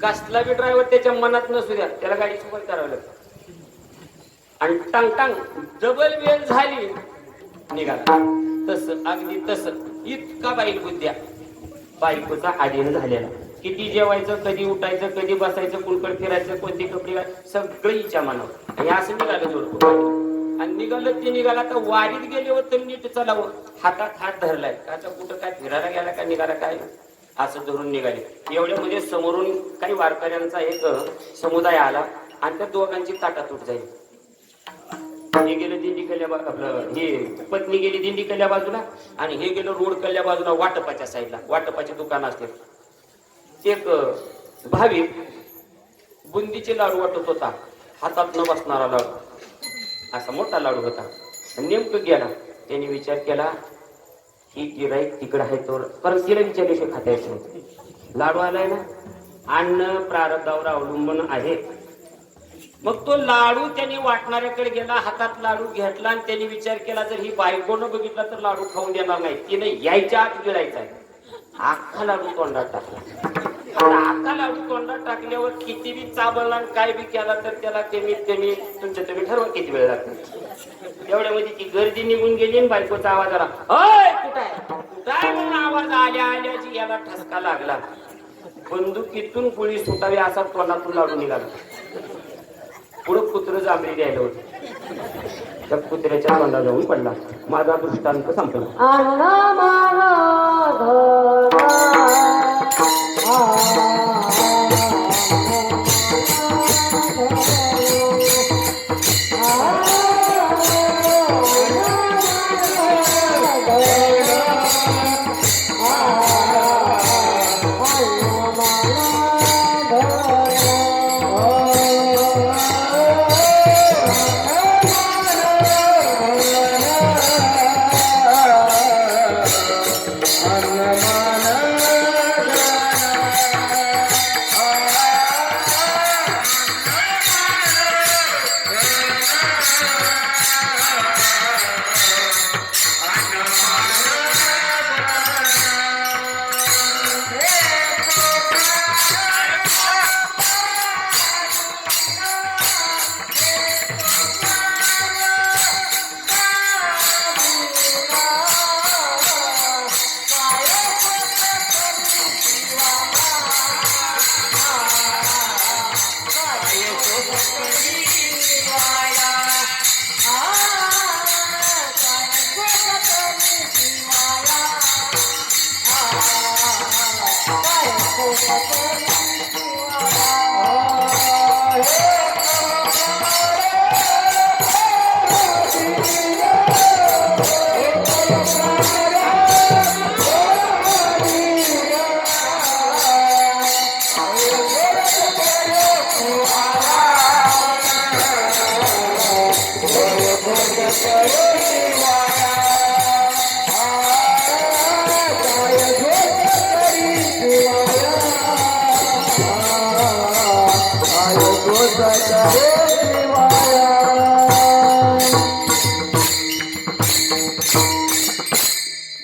कसला बी ड्रायव्हर त्याच्या मनात नसू द्या, त्याला गाडी सुरुवात करावी लागते, आणि टांग टांग डबल वेल झाली निघाला. तस अगदी तस इतका बाईक बुद्ध्या बायकोचा आधीन झालेला. किती जेवायचं, कधी उठायचं, कधी बसायचं, कुणकड फिरायचं, कोणते कपडे, सगळं हिच्या मनावर. आणि असं निघालं जोडतो, आणि निघालं ते निघाला. तर वारीत गेले होते नीट चालावं, हातात हात धरलाय, आता कुठं काय फिरायला गेला का निघाला काय, असं धरून निघाले. एवढ्यामध्ये समोरून काही वारकऱ्यांचा एक समुदाय आला, आणि त्या दोघांची ताटातूट झाली. हे गेलं दिंडी कल्या आपलं, हे पत्नी गेली दिंडी कल्या बाजूला, आणि हे गेलं रोड कल्या बाजूला, वाटपाच्या साईडला, वाटपाचे दुकान असते. एक भाविक बुंदीचे लाडू वाटत होता, हातात न बसणारा लाडू, असा मोठा लाडू होता. नेमकं गेला, त्याने विचार केला ही गिराईक तिकडं आहे, तर परत तिला विचारल्याशिवाय खाता येत नाही. लाडू आलाय ना, अन्न प्रारब्धावर अवलंबून आहे. मग तो लाडू त्यांनी वाटणाऱ्याकडे गेला, हातात लाडू घेतला, आणि त्यांनी विचार केला जर ही बायकोनं बघितला तर लाडू खाऊन देणार नाही, तिने यायच्या आत गिळायचा आहे. अख्खा लाडू तोंडात टाकला. अख्खा लाडू तोंडात टाकल्यावर किती बी चाबळला आणि काय बी केला तर त्याला कमीत कमी तुमच्या तुम्ही ठरवा किती वेळ लागतो. एवढ्यामध्ये ती गर्दी निघून गेली, आणि बायकोचा आवाज आला, अय कुठं आहे कुठं आहे म्हणून आवाज आल्या आल्याची याला ठसका लागला. बंदुकीतून गोळी सुटावी असा तोंडातून लाडू निघाला. पुढं कुत्र जांभळी द्यायला होत, त्या कुत्र्याच्या तोंडा जाऊन पडला. माझा दृष्टांत संपला.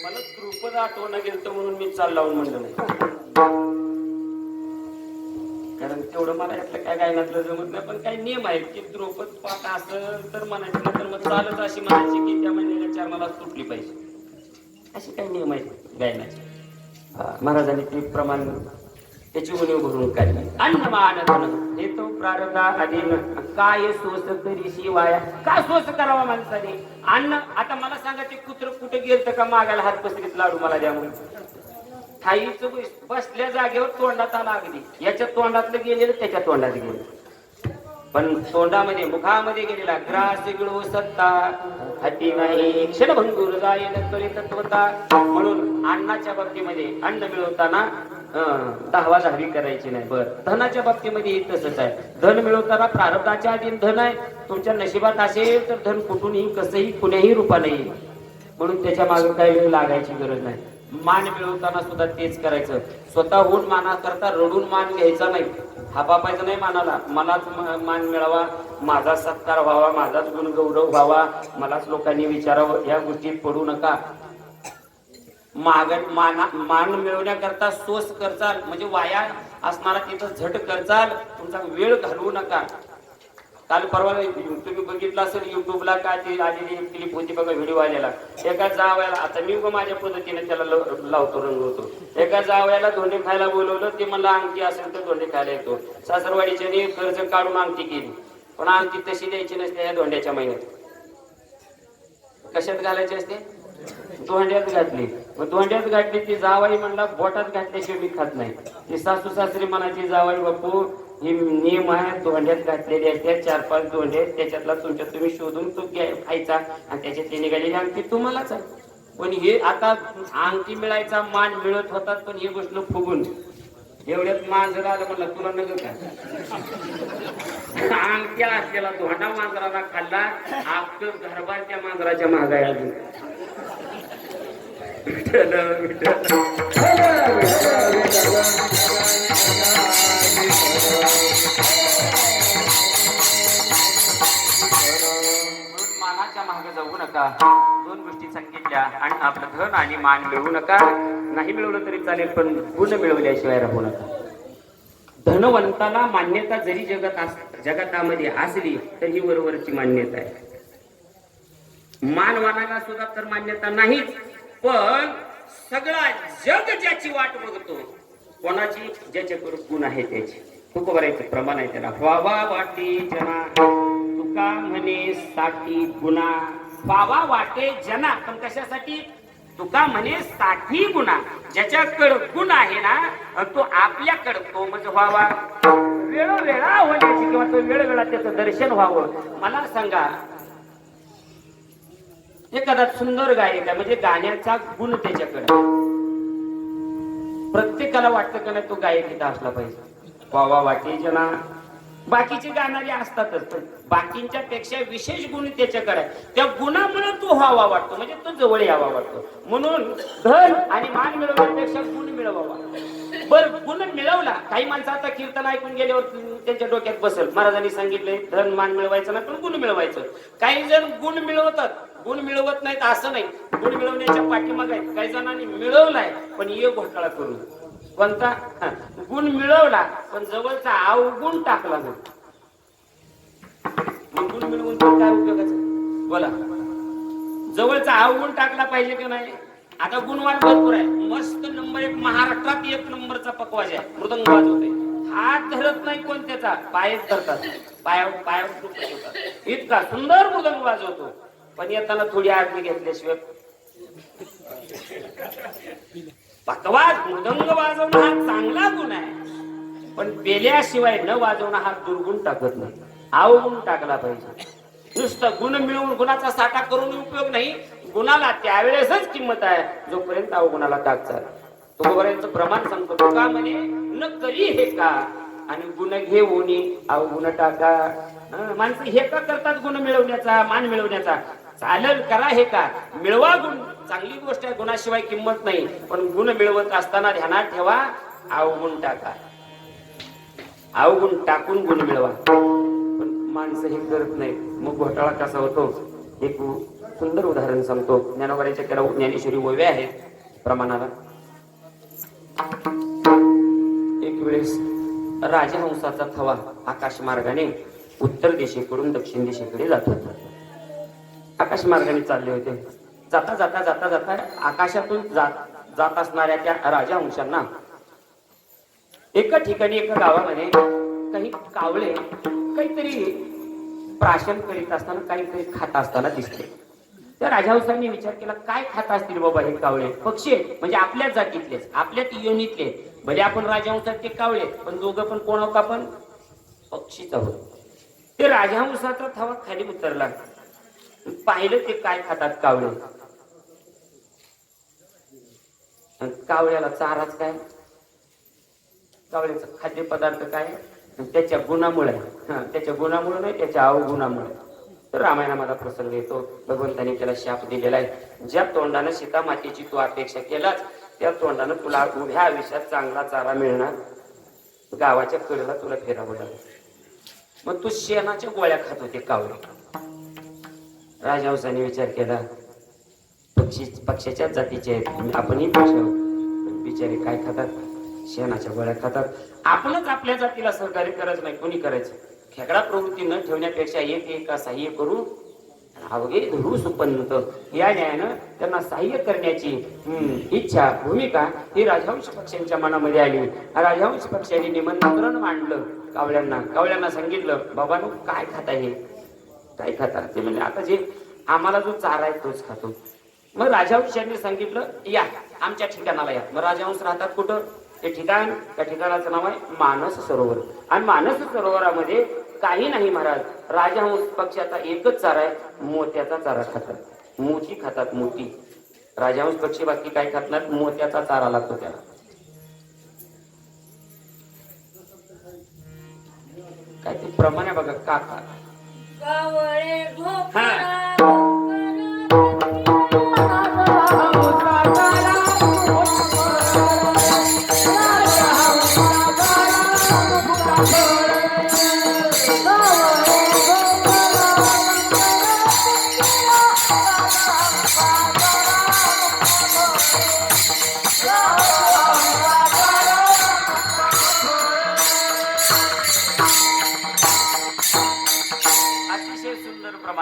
मला द्रुपद आठवण गेलतो म्हणून मी चाल लावून म्हणलं नाही, कारण तेवढं मला यातलं काय गायनातलं जमत नाही. पण काही नियम आहेत की द्रुपद पाठ असं तर म्हणायचं, तर मग चालत अशी म्हणायची की त्या महिन्याच्या चरणाला सुटली पाहिजे, असे काही नियम आहेत गायनाचे. महाराजांनी ते प्रमाण त्याची उणीव भरून काढली. अन्न मान धन हे तो प्रारब्धा अधीन काय सोस तरी शिवाया. का सोस करावा माणसाने अन्न? आता मला सांगा ते कुत्र कुठे गेलं का मागायला हात पसरीत लाडू मला द्या म्हणून. थाईच बसल्या जागेवर तोंडात आला अगदी. याच्या तोंडातलं गेलेलं त्याच्या तोंडात गेलं. पण तोंडामध्ये मुखामध्ये गेलेला ग्रास गिळो सत्ता हाती नाही क्षणभंगूर जाईल कळी तत्वता. म्हणून अन्नाच्या बाबतीमध्ये अन्न मिळवताना दहावी करायची नाही. बर धनाच्या बाबतीमध्ये तसंच आहे. धन मिळवताना प्रारब्धाच्या अधीन धन आहे. तुमच्या नशिबात असेल तर धन कुठूनही कसंही कुण्याही रूपाने येईल. म्हणून त्याच्या मागे काही वेळ लागायची गरज नाही. मान मिळवताना सुद्धा तेच करायचं. स्वतःहून माना करता रडून मान घ्यायचा नाही. हा बापायचा नाही मानाला. मलाच मान मिळावा, माझा सत्कार व्हावा, माझाच गुणगौरव व्हावा, मलाच लोकांनी विचारावं, या गोष्टीत पडू नका. मान मिळवण्याकरता सोस करचाल म्हणजे वाया असणारा तिथं झट करचाल. तुमचा वेळ घालवू नका. काल परवा तुम्ही बघितलं असेल युट्यूबला काय ती आलेली क्लिप होती बघा, व्हिडिओ आलेला. एका जावयाला, आता मी माझ्या पद्धतीने त्याला लावतो रंगवतो. एका जावयाला धोंडे खायला बोलवलं. ते मला अंगठी असेल तर धोंडे खायला येतो. सासरवाडीच्याने कर्ज काढून अंगठी केली. पण अंगठी तशी द्यायची नसते या धोंड्याच्या महिन्यात. कशात घालायची असते? धोंड्यात घातली. मग धोंड्यात घातली ती जावाई म्हणला बोटात घातल्याशिवाय मी खात नाही. ती सासू सासरी म्हणायची जावाई बापू हे नियम आहे, धोंड्यात घातलेले असते 4-5 धोंडे, त्याच्यातला तुमच्या तुम्ही शोधून तो खायचा आणि त्याच्यातली निघालेली अंगठी तुम्हालाच आहे. पण हे आता अंगठी मिळायचा मान मिळत होतात पण हे गोष्ट फुगून एवढ्यात मांजर आलं म्हणलं तुला नग का अंगठ्या असलेला धोंडा मांजराला खाल्ला. अख्खं घरबार त्या मांजराच्या महागाय अजून. मानाच्या मागे जाऊ नका. 2 गोष्टी सांगितल्या. आणि आपलं धन आणि मान मिळवू नका. नाही मिळवलं तरी चालेल पण गुण मिळवल्याशिवाय राहू नका. धनवंताला मान्यता जरी जगतामध्ये असली तर ही वरवरची मान्यता आहे. मानवानाला सुद्धा तर मान्यता नाहीच. पण सगळा जग ज्याची वाट बघतो कोणाची? ज्याच्याकडे गुण आहे त्याची. तुकोबरायचं प्रमाण आहे त्याला. व्हावा वाटे जना तुका म्हणे साठी गुणा. व्हावा वाटे जना पण कशासाठी? तुका म्हणे 60 गुणा. ज्याच्याकडे गुण आहे ना तो आपल्याकडे तो म्हणजे व्हावा वेळोवेळा होण्याची किंवा तो वेळोवेळा त्याचं दर्शन व्हावं. मला सांगा एखादा सुंदर गायक आहे म्हणजे गाण्याचा गुण त्याच्याकडे. प्रत्येकाला वाटतं का नाही तो गायक इथं असला पाहिजे. वावा वाटे जना बाकीचे गाणारे असतातच पण बाकींच्या पेक्षा विशेष गुण त्याच्याकडे आहे. त्या गुणामुळे तो व्हावा वाटतो म्हणजे तो जवळ यावा वाटतो. म्हणून धन आणि मान मिळवण्यापेक्षा गुण मिळवावा. बर गुण मिळवला. काही माणसं आता कीर्तन ऐकून गेल्यावर त्यांच्या डोक्यात बसल महाराजांनी सांगितलंय धन मान मिळवायचं नाही पण गुण मिळवायचं. काही जण गुण मिळवतात गुण मिळवत नाहीत असं नाही. गुण मिळवण्याच्या पाठीमागे आहेत. काही जणांनी मिळवलाय पण एक घोटाळा करून. कोणता? गुण मिळवला पण जवळचा अवगुण टाकला नाही. मग गुण मिळवून काय उपयोगाचं? बोला. जवळचा अवगुण टाकला पाहिजे की नाही? आता गुणवान भरपूर आहे. मस्त नंबर 1 महाराष्ट्रात 1 नंबरचा पकवाज आहे. मृदंग वाजवते. हात धरत नाही कोण त्याचा पायच धरतात. पायावर इतका सुंदर मृदंग वाजवतो. पण येताना थोडी आज्ञा घेतल्याशिवाय पकवाज मृदंग वाजवणं हा चांगला गुण आहे. पण पेल्याशिवाय न वाजवणं हा दुर्गुण टाकत नाही. अवगुण टाकला पाहिजे. नुसतं गुण मिळवून गुणाचा साठा करून उपयोग नाही. गुणाला त्यावेळेसच किंमत आहे जोपर्यंत अवगुणाला टाकतात. तोपर्यंत प्रमाण सांगतो. तुका म्हणे न करी हे का आणि गुण घेऊन अवगुण टाका. माणसं हे का करतात? गुण मिळवण्याचा मान मिळवण्याचा. चालेल करा हे का मिळवा गुण चांगली गोष्ट आहे. गुणाशिवाय किंमत नाही. पण गुण मिळवत असताना ध्यानात ठेवा अवगुण टाका. अवगुण टाकून गुण मिळवा. पण माणसं हे करत नाही. मग घोटाळा कसा होतो? एक सुंदर उदाहरण सांगतो. ज्ञानोबाच्या त्याला ज्ञानेश्वरी ओव्या आहेत प्रमाणाला. एक वेळेस राजहंसाचा थवा आकाश मार्गाने उत्तर दिशेकडून दक्षिण दिशेकडे जात होता. आकाश मार्गाने चालले होते. जाता जाता जाता जाता आकाशातून जात असणाऱ्या त्या राजहंसांना एका ठिकाणी एका गावामध्ये काही कावळे काहीतरी प्राशन करीत असताना काहीतरी खात असताना दिसले. त्या राजहंसांनी विचार केला, काय खात असतील बाबा हे कावळे? पक्षी आहेत, म्हणजे आपल्याच जातीतलेच, आपल्याच योनीतले. भले आपण राजहंसात ते कावळे, पण दोघं पण कोण आहोत आपण? पक्षीच आहोत. ते राजहंसाचा थवा खाली उतरला, पाहिलं ते काय खातात कावळे. कावळ्याला चाराच काय, कावळ्याचा खाद्यपदार्थ काय, त्याच्या गुणामुळे, त्याच्या गुणामुळे नाही, त्याच्या अवगुणामुळे. तर रामायणामध्ये प्रसंग येतो, भगवंताने त्याला शाप दिलेला आहे, ज्या तोंडानं सीता मातेची तू अपेक्षा केलाच, त्या तोंडानं तुला उभ्या आयुष्यात चांगला चारा मिळणार, गावाच्या कडेला तुला फिरावं लागेल. मग तू शेणाच्या गोळ्या खात होते कावळे. राजहंसाने विचार केला, पक्षाच्याच जातीचे आहेत, आपणही पक्ष, बिचारे काय खातात? शेणाच्या गोळ्या खातात. आपणच आपल्या जातीला सहकार्य करायचं नाही, कोणी करायचं? खेकडा प्रवृत्ती न ठेवण्यापेक्षा एक सहाय्य करू अवघे धरू सुपन्नत, या न्यायानं त्यांना सहाय्य करण्याची इच्छा, भूमिका ही राजहंस पक्षांच्या मनामध्ये आली. राजहंस पक्षांनी निमंत्रण मांडलं कावळ्यांना. कावळ्यांना सांगितलं, बाबांनो काय खाता, हे काय खाता? ते म्हणजे आता जे आम्हाला जो चारा आहे तोच खातो. मग राजहंसांनी सांगितलं, या आमच्या ठिकाणाला या. मग राजहंस राहतात कुठं? ते ठिकाण, त्या ठिकाणाचं नाव आहे मानस सरोवर. आणि मानस सरोवरामध्ये काही नाही महाराज, राजहंस पक्षाचा एकच चारा आहे, मोत्याचा चारा खातात. मोती खातात, मोती. राजहंस पक्षी बाकी काय खात नाहीत, मोत्याचा चारा लागतो त्याला. काय ते प्रमाण आहे बघा, काका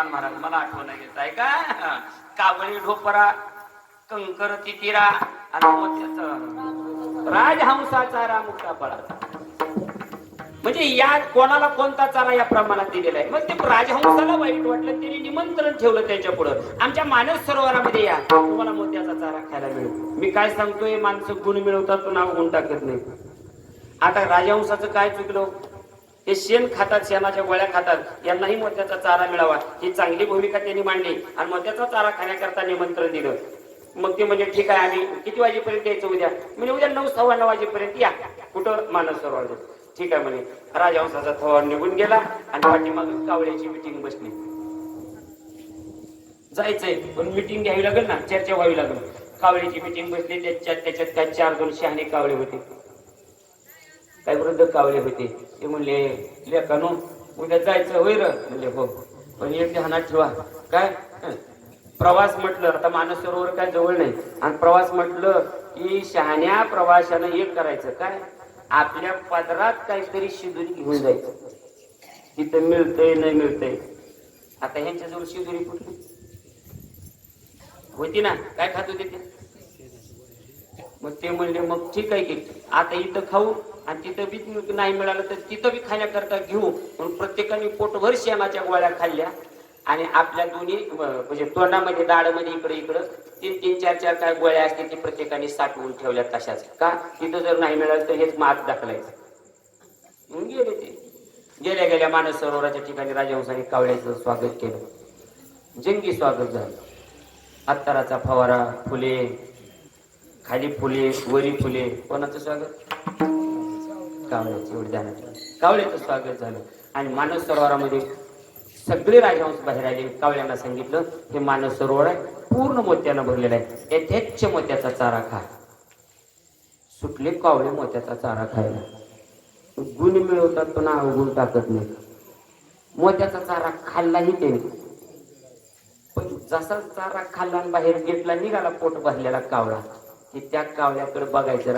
महाराज मला आठवण येत आहे का? कावळी ढोपरा, कंकर तितिरा आणि मोत्याचा राजहंसाचा रामुक्ता पळा. म्हणजे या कोणाला कोणता चारा या प्रमाणात दिलेला आहे. मग ते राजहंसाला वाईट वाटलं, त्यांनी निमंत्रण ठेवलं त्यांच्या पुढं, आमच्या मानस सरोवरामध्ये या, तुम्हाला मोत्याचा चारा खायला मिळेल. मी काय सांगतोय, माणसं गुण मिळवतात, तो नाव गुण टाकत नाही. आता राजहंसाचं काय चुकलं? ते शेण खातात, शेणाच्या गोळ्या खातात, यांनाही मोत्याचा चारा मिळावा ही चांगली भूमिका त्यांनी मांडली आणि मोत्याचा चारा खाण्याकरता निमंत्रण दिलं. मग ते म्हणजे ठीक आहे, आम्ही किती वाजेपर्यंत यायचं उद्या? म्हणजे उद्या 9 सव्वा 9 वाजेपर्यंत या. कुठं? मानस सरोवर. ठीक आहे म्हणे. राजहंसाचा थवा निघून गेला आणि पाठीमागे कावळ्याची मिटिंग बसली. जायचंय पण मिटिंग घ्यावी लागेल ना, चर्चा व्हावी लागेल. कावळ्याची मिटिंग बसली, त्याच्यात काय 4-2 शहाणे कावळे होते, काय वृद्ध कावळे होते. ते म्हणले, लेकानो उद्या जायचं होय र? म्हणजे हो, पण एक ध्यानात ठेवा, काय प्रवास म्हटलं, आता मानस सरोवर काय जवळ नाही, आणि प्रवास म्हटलं की शहाण्या प्रवाशानं एक करायचं काय, आपल्या पदरात काहीतरी शिदुरी घेऊन जायचं. तिथं मिळतंय नाही मिळतंय. आता ह्यांच्याजवळ शिदुरी कुठली होती ना, काय खात होते ते? मग ते म्हणले, मग ठीक आहे की आता इथं खाऊ आणि तिथं बी नाही मिळालं तर तिथं बी खाण्याकरता घेऊ. म्हणून प्रत्येकाने पोटभर शेणाच्या गोळ्या खाल्ल्या आणि आपल्या दोन्ही म्हणजे तोंडामध्ये, दाढमध्ये इकडे इकडं 3-3, 4-4 काय गोळ्या असते ते प्रत्येकाने साठवून ठेवल्या तशाच. का? तिथं जर नाही मिळालं तर हेच मात दाखलायचं. गेले ते. गेल्या गेल्या मानस सरोवराच्या ठिकाणी राजहंसाने कावळ्याचं स्वागत केलं, जंगी स्वागत झालं. अत्तराचा फवारा, फुले, खाली फुले, वरी फुले. कोणाचं स्वागत? कावळ्याचं. एवढं ध्यानात ठेवा, कावळ्याचं स्वागत झालं. आणि मानस सरोवरामध्ये सगळे राजहंस बाहेर आले. कावळ्यांना सांगितलं, हे मानस सरोवर आहे, पूर्ण मोत्यानं भरलेलं आहे, यथेच्छ मोत्याचा चारा खा. सुटले कावळे मोत्याचा चारा खायला. गुण मिळवतात पण अवगुण टाकत नाही. मोत्याचा चारा खाल्लाही त्याने, पण जसा चारा खाल्ला आणि बाहेर गेटला निघाला पोट भरलेला कावळा, की त्या कावळ्याकडे बघायचं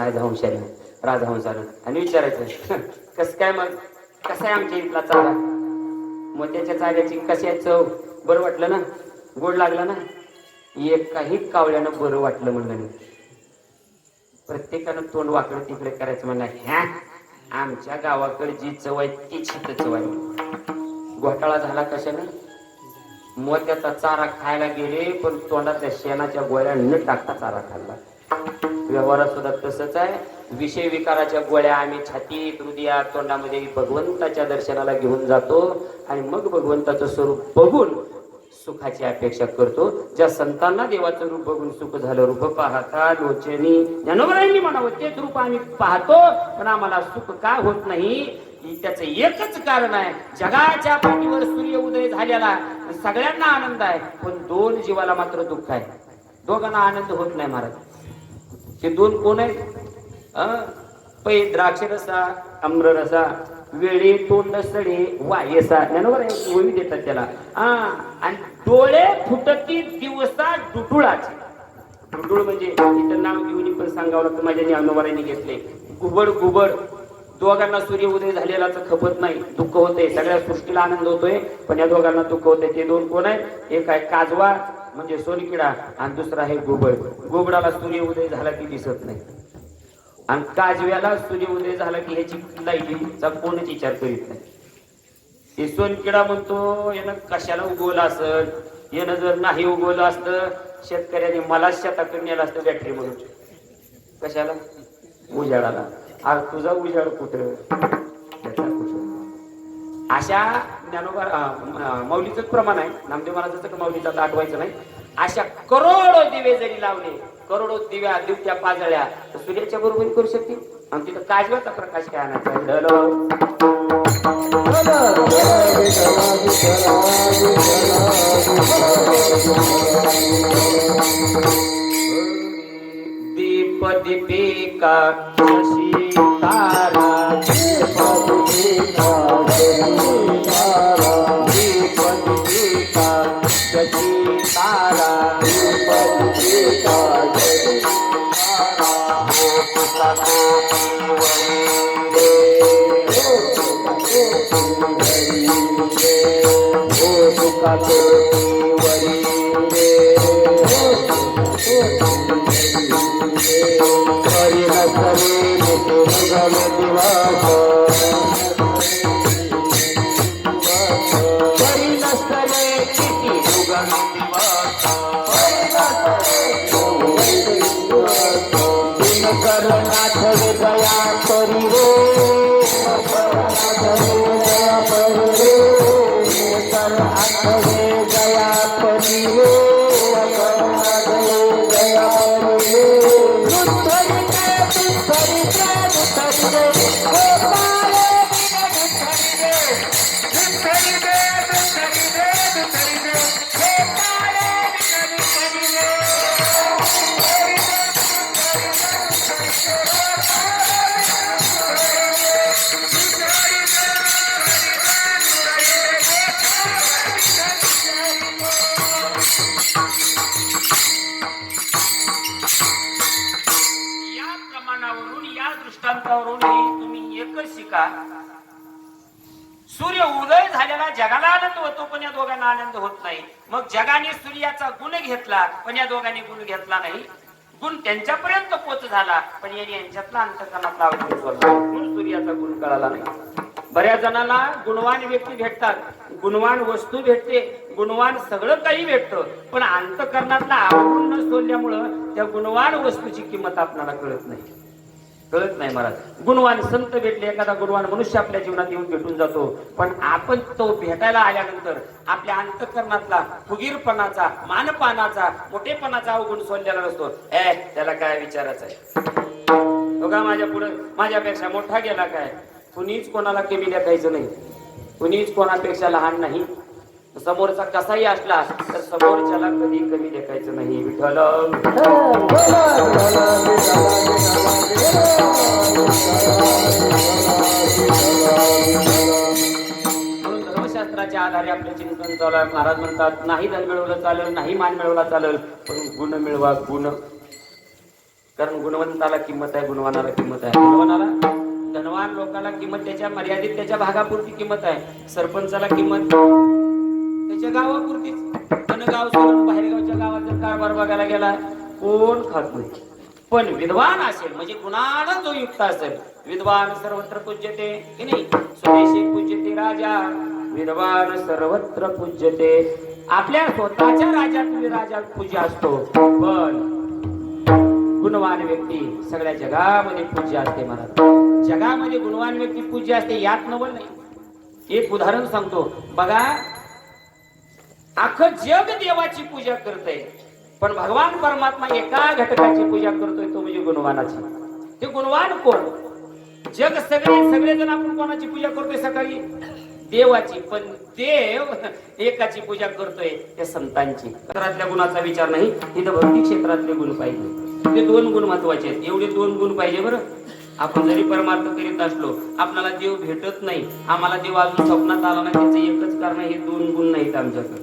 राजहंसानं आणि विचारायचं, कस काय मग, कसा आहे आमच्या इथला चारा? मोत्याच्या चाऱ्याची कशी आहे चव? बरं वाटलं ना? गोड लागला ना? एकाही कावळ्यानं बरं वाटलं म्हणलं नाही. प्रत्येकानं तोंड वाकडं तिकडे करायचं म्हणलं, ह्या आमच्या गावाकडे जी चव आहे ती छित चव आहे. घोटाळा झाला कशाने? मोत्याचा चारा खायला गेले पण तोंडातल्या शेणाच्या गोळ्या न टाकता चारा खाल्ला. व्यवहारात सुद्धा तसंच आहे. विषय विकाराच्या गोळ्या आम्ही छातीत हृदयात तोंडामध्ये भगवंताच्या दर्शनाला घेऊन जातो आणि मग भगवंताचं स्वरूप बघून सुखाची अपेक्षा करतो. ज्या संतांना देवाचं रूप बघून सुख झालं, रूप पाहता लोचनी ज्ञानोबरायांनी म्हणावं तेच रूप आम्ही पाहतो पण आम्हाला सुख का होत नाही? त्याचं एकच कारण आहे, जगाच्या पाठीवर सूर्य उदय झालेला सगळ्यांना आनंद आहे पण दोन जीवाला मात्र दुःख आहे. दोघांना आनंद होत नाही महाराज. ते दोन कोण आहेत? पै द्राक्ष रसा आम्र रसा वेळी तोंड सडे वायसा ज्ञानोबर वही देतात त्याला. आणि डोळे फुटती दिवसा डुडुळाचे. डुडुळ म्हणजे इथं नाव घेऊन पण सांगावं लागतं. माझ्या ज्ञानोबरांनी घेतले गुबड गुबड. दोघांना सूर्य उदय झालेलाच खपत नाही, दुःख होते. सगळ्या सृष्टीला आनंद होतोय पण या दोघांना दुःख होते. ते दोन कोण आहेत? एक आहे काजवा म्हणजे सोनकिडा आणि दुसरा आहे गुबड. गुबडाला सूर्य उदय झाला की दिसत नाही आणि काजव्याला सूर्य उदय झाला की ह्याची लाईटीचा कोणच विचार करीत नाही. हे सोनकिडा म्हणतो यानं कशाला उगवलं असेल, यानं जर नाही उगवलं असतं शेतकऱ्याने मला शेताकडे नेलं असतं बॅटरी म्हणून. कशाला? उजाडाला. आज तुझा उजाड कुठं? अशा ज्ञानोबा माऊलीचंच प्रमाण आहे. नामदेव महाराजांचं माऊलीचं आता आठवायचं नाही. अशा करोडो दिवे जरी लावले, करोडो दिवट्या पाजळ्या तर सूर्याच्या बरोबरी करू शकते. आणि तिथं काजव्याचा प्रकाश काय आणायचा? दीप दीपिका शशी तारा दीप दीपिका शशी तारा तुम्ही एकच शिका. सूर्य उदय झालेला जगाला आनंद होतो पण या दोघांना आनंद होत नाही. मग जगाने सूर्याचा गुण घेतला पण या दोघांनी गुण घेतला नाही. गुण त्यांच्यापर्यंत पोच झाला पण यांनी यांच्यातला अंतकरणातला म्हणून सूर्याचा गुण कळाला नाही. बऱ्याच जणांना गुणवान व्यक्ती भेटतात, गुणवान वस्तू भेटते, गुणवान सगळं काही भेटतं पण अंतकरणातला आवडून न सोडल्यामुळं त्या गुणवान वस्तूची किंमत आपल्याला कळत नाही महाराज. गुणवान संत भेटले, एखादा गुणवान मनुष्य आपल्या जीवनात येऊन भेटून जातो पण आपण तो भेटायला आल्यानंतर आपल्या अंतकरणातला फुगीरपणाचा, मानपानाचा, मोठेपणाचा अवगुण सोडलेला नसतो. त्याला काय विचारायचं आहे? बघा माझ्या पुढे माझ्यापेक्षा मोठा गेला काय? कुणीच कोणाला कमी लेखायचं नाही, कुणीच कोणापेक्षा लहान नाही. समोरचा कसाही असला तर समोरच्याला कधी कमी लेखायचं नाही. विठ्ठल म्हणून धर्मशास्त्राच्या आधारे आपले चिंतन चालू आहे. महाराज म्हणतात नाही धन मिळवलं चालेल, नाही मान मिळवला चालेल पण गुण मिळवा. गुण, कारण गुणवंताला किंमत आहे, गुणवानाला किंमत आहे. गुणवानाला, धनवान लोकांना किंमत त्याच्या मर्यादित त्याच्या भागापुरती किंमत आहे. सरपंचाला किंमत त्याच्या गावापुरतीच. पण गाव सोडून बाहेरगावच्या गावात जर कारभार बघायला गेला कोण खात नाही. पण विद्वान असेल म्हणजे गुणानं जो युक्त असेल विद्वान सर्वत्र पूज्यते की नाही. स्वदेशी पूज्यते राजा, विद्वान सर्वत्र पूज्यते. आपल्या स्वतःच्या राज्यात तुम्ही राजा पूज्य असतो, पण गुणवान व्यक्ती सगळ्या जगामध्ये पूज्य असते. महाराज, जगामध्ये गुणवान व्यक्ती पूज्य असते, यात नवल नाही. एक उदाहरण सांगतो बघा. अख्खं जग देवाची पूजा करतंय, पण भगवान परमात्मा एका घटकाची पूजा करतोय, तो म्हणजे गुणवानाची. ते गुणवान कोण? जग सगळेजण आपण कोणाची पूजा करतोय सकाळी? देवाची. पण देव एकाची पूजा करतोय, त्या संतांची. क्षेत्रातल्या गुणाचा विचार नाही, इथं भक्ती क्षेत्रातले गुण पाहिजे. ते 2 गुण महत्वाचे आहेत. एवढे 2 गुण पाहिजे बरं. आपण जरी परमार्थ करीत असलो, आपल्याला देव भेटत नाही, आम्हाला देव अजून स्वप्नात आला नाही, त्याचं एकच कारण हे 2 गुण नाहीत आमच्याकडे.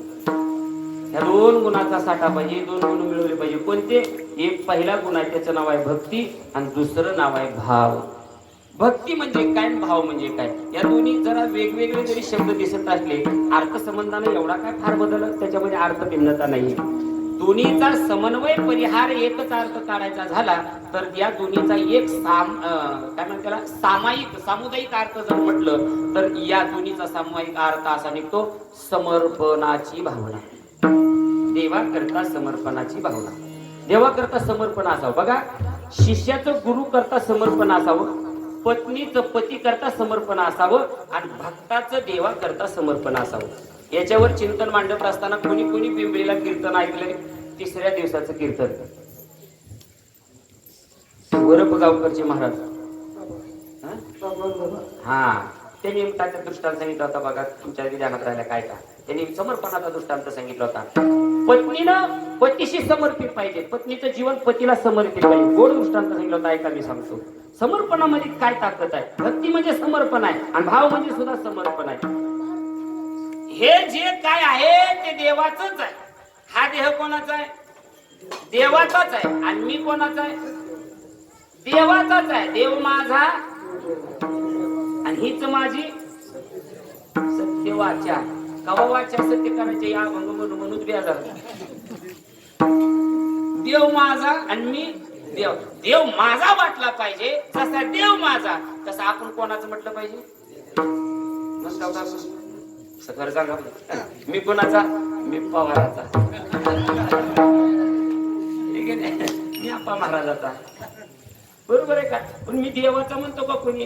या 2 गुणाचा साठा पाहिजे. 2 गुण मिळवले पाहिजे. कोणते? एक पहिला गुण आहे, त्याचं नाव आहे भक्ती, आणि दुसरं नाव आहे भाव. भक्ती म्हणजे काय, भाव म्हणजे काय, या दोन्ही जरा वेगवेगळे जरी शब्द दिसत असले, अर्थसंबंधाने एवढा काय फार बदल, त्याच्यामध्ये अर्थ भिन्नता नाही. दोन्हीचा समन्वय परिहार एकच अर्थ काढायचा झाला तर या दोन्हीचा एक काय म्हणतात त्याला, सामुदायिक अर्थ जर म्हटलं तर या दोन्हीचा सामुदायिक अर्थ असा निघतो, समर्पणाची भावना. देवाकरता समर्पणाची भावना. देवाकरता समर्पण असावं. बघा, शिष्याचं गुरु करता समर्पण असावं, पत्नीचं पती करता समर्पण असावं, आणि भक्ताचं देवा करता समर्पण असावं. याच्यावर चिंतन मांडत असताना कोणी पिंपळीला कीर्तन ऐकलंय, 3ऱ्या दिवसाचं कीर्तन. वरप गावकरचे महाराज, हा, त्यांनी त्याच्या दृष्टांत सांगितलं होता. बघा, तुमच्या ध्यानात राहिला काय का, त्यांनी समर्पणाचा दृष्टांत सांगितला होता. पत्नीनं पतीशी समर्पित पाहिजे, पत्नीचं जीवन पतीला समर्पित पाहिजे. गोड दृष्टांत सांगितलं होता, ऐका मी सांगतो. समर्पणामध्ये काय ताकद आहे? भक्ती म्हणजे समर्पण आहे, आणि भाव म्हणजे सुद्धा समर्पण आहे. हे जे काय आहे ते देवाचंच आहे. हा देह कोणाचा आहे? देवाचाच आहे. आणि मी कोणाचा आहे? देवाचाच आहे. देव माझा आणि हीच माझी सत्य वाचा. कवा वाचा सत्य करायचे या भंग म्हणून व्याजा. देव माझा आणि मी देव. देव माझा वाटला पाहिजे, जसा देव माझा तसा आपण कोणाचं म्हटलं पाहिजे? खरं सांगा, मी कोणाचा? मी पवाराचा. मी आप्पा महाराजाचा. बरोबर आहे का? पण मी देवाचा म्हणतो का कोणी?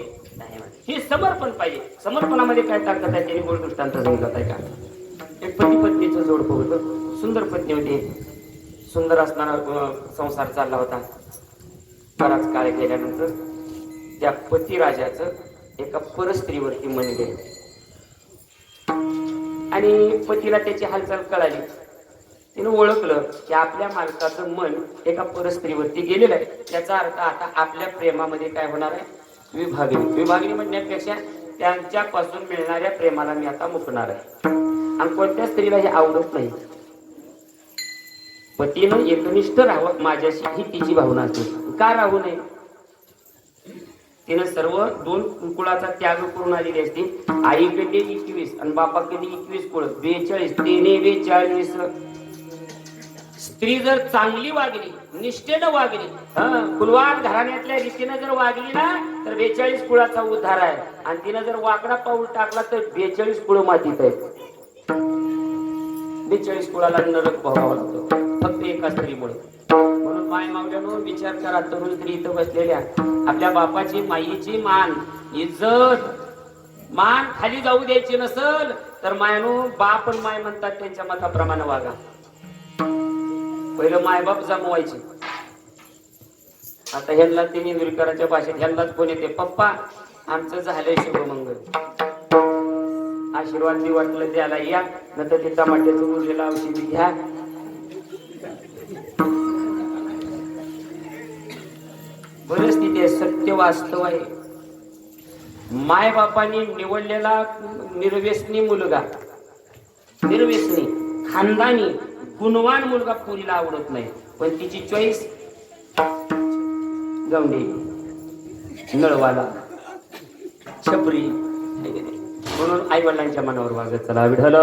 हे समर्पण पाहिजे. समर्पणामध्ये काय ताकद आहे? त्यांनी गोड दृष्टांत सांगितलं आहे का? एक पती पत्नीचं जोडपं होतं. सुंदर पत्नी होती, सुंदर असणारा संसार चालला होता. बराच काळ गेल्यानंतर त्या पती राजाचं एका परस्त्रीवरती मन गेलं, आणि पतीला त्याची हालचाल कळाली. तिने ओळखलं की आपल्या मालकाचं मन एका परस्त्रीवरती गेलेलं आहे. त्याचा अर्थ आता आपल्या प्रेमामध्ये काय होणार आहे? विभागणी. विभागणी म्हणण्यापेक्षा त्यांच्यापासून मिळणाऱ्या प्रेमाला मी आता मुकणार आहे. आणि कोणत्या स्त्रीला हे आवडत नाही. पतीनं एकनिष्ठ राहावं माझ्याशी, ही तिची भावना असते. का राहू नये? तिनं सर्व 2 कुळाचा त्याग करून आलेली असते. आईकडे 21 आणि बापाकडे 21 कुळ, 42. 42. स्त्री जर चांगली वागली, निष्ठेनं वागली, कुलवान घराण्यातल्या रीतीनं जर वागली ना, तर 42 कुळाचा उद्धार आहे. आणि तिनं जर वाकडा पाऊल टाकला तर 42 कुळ मातीत आहेत. 42 कुळाला नरक भोगावा लागतो फक्त एका स्त्रीमुळे. म्हणून माय मावल्यानं विचार करा, तरुण स्त्री इथं बसलेल्या, आपल्या बापाची माईची मान, इज्जत, मान खाली जाऊ द्यायची नसल तर मायनो बाप आणि माय म्हणतात त्यांच्या मताप्रमाणे वागा. पहिलं मायबाप जमवायचे. आता ह्यांना ते इंदुरीकरांच्या भाषेत ह्यांनाच कोण येते, पप्पा आमचं झालंय शुभमंगल, आशीर्वाद मी वाटलं द्यायला या, नंतर ते टमाट्याचं उरलेलं औषधी घ्या. परिस्थिती आहे, सत्य वास्तव आहे. माय बापांनी निवडलेला निर्व्यसनी मुलगा, निर्व्यसनी खानदानी गुणवान मुलगा पुरीला आवडत नाही, पण तिची चॉईस गवंडी, नळवाला, छपरी. म्हणून आई वडिलांच्या मनावर वागत चला. विठ्ठल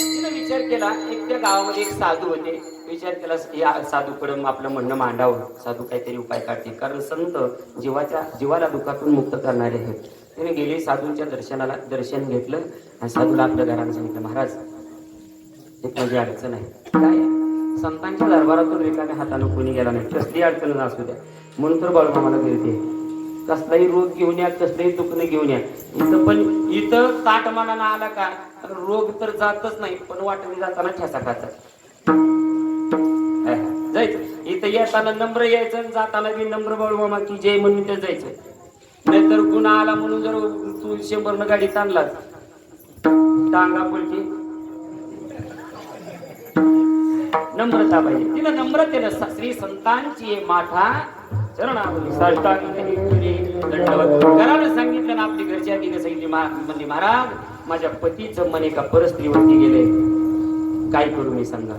तिने विचार केला, एक त्या गावामध्ये एक साधू होते. विचार केला या साधूकडे आपलं म्हणणं मांडावं, साधू काहीतरी उपाय काढतील, कारण संत जीवाला दुःखातून मुक्त करणारे आहेत. त्याने गेले साधूंच्या दर्शन घेतलं आणि साधूला आपल्या घराला सांगितलं, महाराज एक माझी अडचण आहे. काय? संतांच्या दरबारातून रिकाम्या हातानं कोणी गेला नाही, कसली अडचण असू द्या, म्हणून तर बाळूमामाला मिळते. कसलाही रोग घेऊन या, कसलंही दुखणं घेऊन या. इथं ताटमानानं आला का रोग तर जातच नाही, पण वाटणी जाताना ठेसा खायचा. जायचं इथं येताना नम्र यायचं, जाताना बी नम्र बाळूमामा की जय म्हणून ते जायचं. नाहीतर गुन्हा आला म्हणून जर तू 100 गाडी ताणलाच टांगा पलटी. नम्रता पाहिजे. तिला नम्रतेनं श्री संतांची माथा चरणावली साष्टांग दंडवत करायला सांगितलं ना. आपली घरची आधी सांगितली म्हणजे महाराज माझ्या पतीचं मन एका परस्त्रीवरती गेले, काय करू मी सांगा.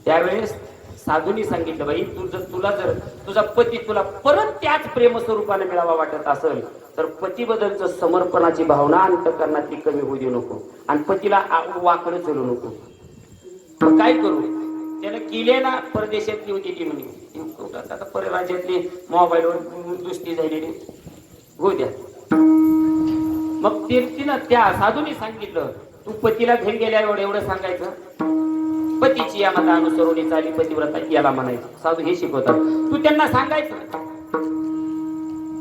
त्यावेळेस साधूंनी सांगितलं, बाई तुला जर तुझा पती तुला परत त्याच प्रेम स्वरूपाने मिळावा वाटत असेल तर पतीबद्दलचं समर्पणाची भावना अंतःकरणातली कमी होऊ देऊ नको आणि पतीला वाकडं चलू नको. मग काय करू. त्यानं किल्ल्याला परदेशातली होती ती म्हणे, आता परराज्यातली मोबाईलवर दृष्टी झालेली हो द्या. मग तिनं त्या साधूंनी सांगितलं, तू पतीला घरी गेल्यावर एवढं सांगायचं, पतीची या मता अनुसरून चाली पतिव्रता याला म्हणायचं. साधू हे शिकवतात. तू त्यांना सांगायचं,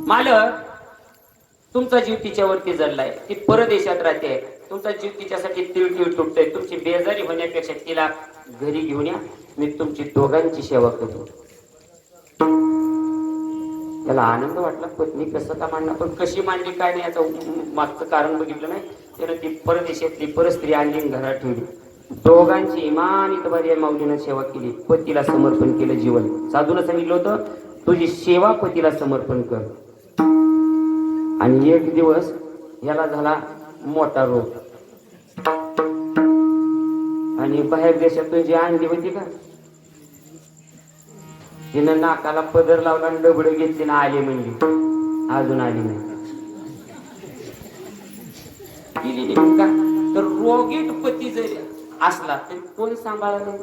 मालक तुमचा जीव तिच्यावरती जडलाय, ती परदेशात राहते, तुमचा जीव तिच्यासाठी तिळतिळ तुटतोय, तुमची बेजारी होण्यापेक्षा तिला घरी घेऊन या, मी तुमची दोघांची सेवा करतो. त्याला आनंद वाटला. पत्नी कसं का मांडणार, पण कशी मांडली काय नाही याचं मागचं कारण बघितलं नाही. त्यानं ती परदेशातली परस्त्री आणली घरात ठेवली. दोघांची इमान इतबारी माऊलीनं सेवा केली, पतीला समर्पण केलं जीवन. साधूला सांगितलं होतं तुझी सेवा पतीला समर्पण कर. आणि एक दिवस याला झाला मोठा रोग आणि बाहेर देशातून जी आणली होती का तिनं नाकाला पदर लावला आणि डबड घेतली ना आली म्हणली, अजून आली नाही. का तर रोगीट पती जरी असला तरी कोण सांभाळलं,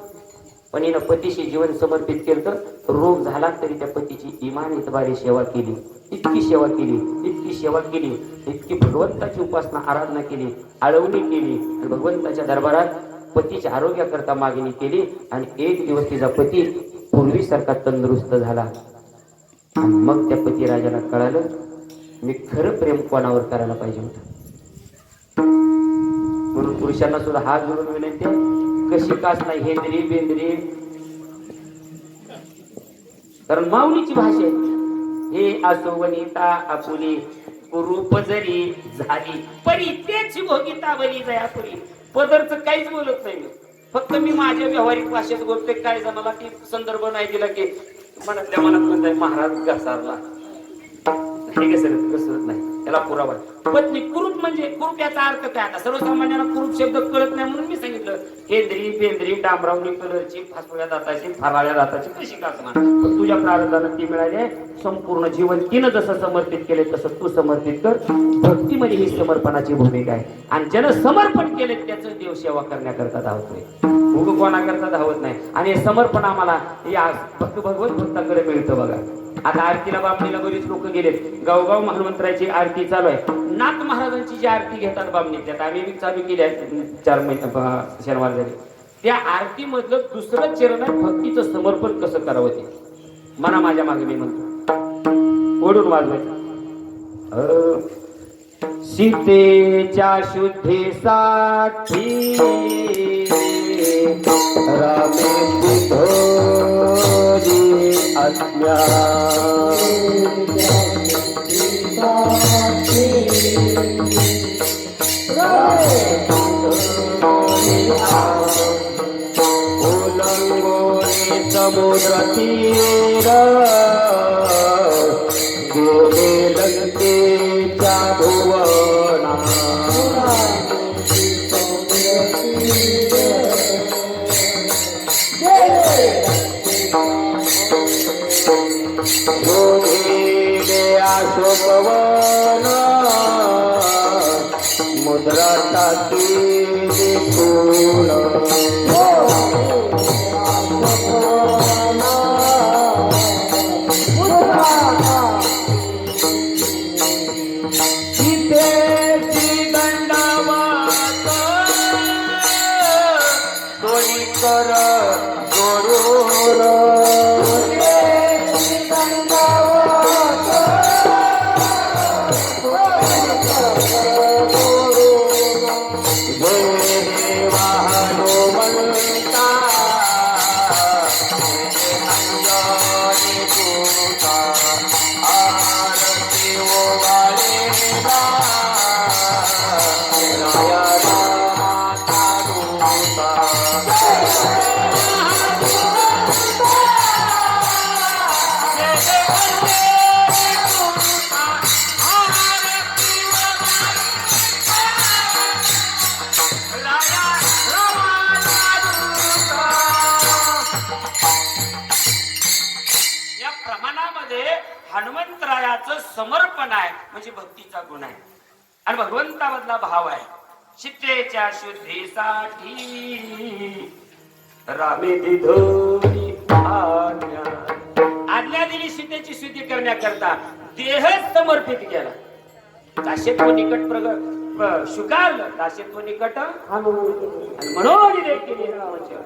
पण हिनं पतीशी जीवन समर्पित केलं तर रोग झाला तरी त्या पतीची इमान इतबारी सेवा केली. इतकी सेवा केली, इतकी सेवा केली, इतकी भगवंताची उपासना आराधना केली, आळवणी केली आणि भगवंताच्या दरबारात पतीच्या आरोग्याकरता मागणी केली. आणि एक दिवस तिचा पती पूर्वीसारखा तंदुरुस्त झाला. आणि मग त्या पती राजाला कळालं मी खरं प्रेम कोणावर करायला पाहिजे होतं. म्हणून पुरुषांना सुद्धा हात जोडून विनंती, कशी कास नाही हेंद्री बेंद्री, कारण माऊलीची भाषा आहे. हे असो वनिता आपुली कुरूप जरी झाली परी तेच भोगिता बरी जया पुरी. पदरचं काहीच बोलत नाही मी, फक्त मी माझ्या व्यावहारिक भाषेत बोलते. काय जणाला ती संदर्भ नाही दिला की मनातल्या मनात म्हणताय महाराज घसारला, हे कसरत कसरत नाही, त्याला पुरावा. पत्नी कुरूप म्हणजे कुरूप याचा अर्थ काय. आता सर्वसामान्यांना कुरूप शब्द कळत नाही म्हणून मी सांगितलं. हेंद्री बेंद्री डांबरावली कलरची फासुळ्या दाताची फराळ्या दाताची कशी का असणार, पण तुझ्या प्रारंभानं ती मिळाली. संपूर्ण जीवन तिनं जसं समर्पित केले तसं तू समर्पित कर. भक्तीमध्ये ही समर्पणाची भूमिका आहे. आणि ज्यानं समर्पण केले त्याचं देव सेवा करण्याकरता धावतोय, उग कोणाकरता धावत नाही. आणि हे समर्पण आम्हाला या भगवत भक्ताकडे मिळतं बघा. आता आरतीला बामणीला बरीच लोक गेलेत. गावगाव हनुमंतराची आरती चालू आहे. नाथ महाराजांची जी आरती घेतात बामणी, त्यात आम्ही चालू केली आहे 4 महिने शनिवार झाले. त्या आरती मधलं दुसरं चरण आहे भक्तीचं समर्पण कसं करावं ते. मना माझ्या मागे मी म्हणतो ओढून वाजवायचं. सीतेच्या शुद्धीसाठी रामे बुद्धोरी आज्ञा ओलंगोनी समुद्र तीर गेले लंकेच्या भुवना शोभवन मुद्रा टाकी देखून सीतेची दंडवत दोन्ही कर गोरूर हनुमंतरायाचं समर्पण आहे म्हणजे भक्तीचा गुण आहे आणि भगवंतामधला भाव आहे. सीतेच्या शुद्धीसाठी रामे दिधोरी आज्ञा दिली सीतेची शुद्धी करण्याकरता देह समर्पित केला. दास्यत्व निकट स्वीकारलं दास्यत्व निकट आणि म्हणून केली रामाच्या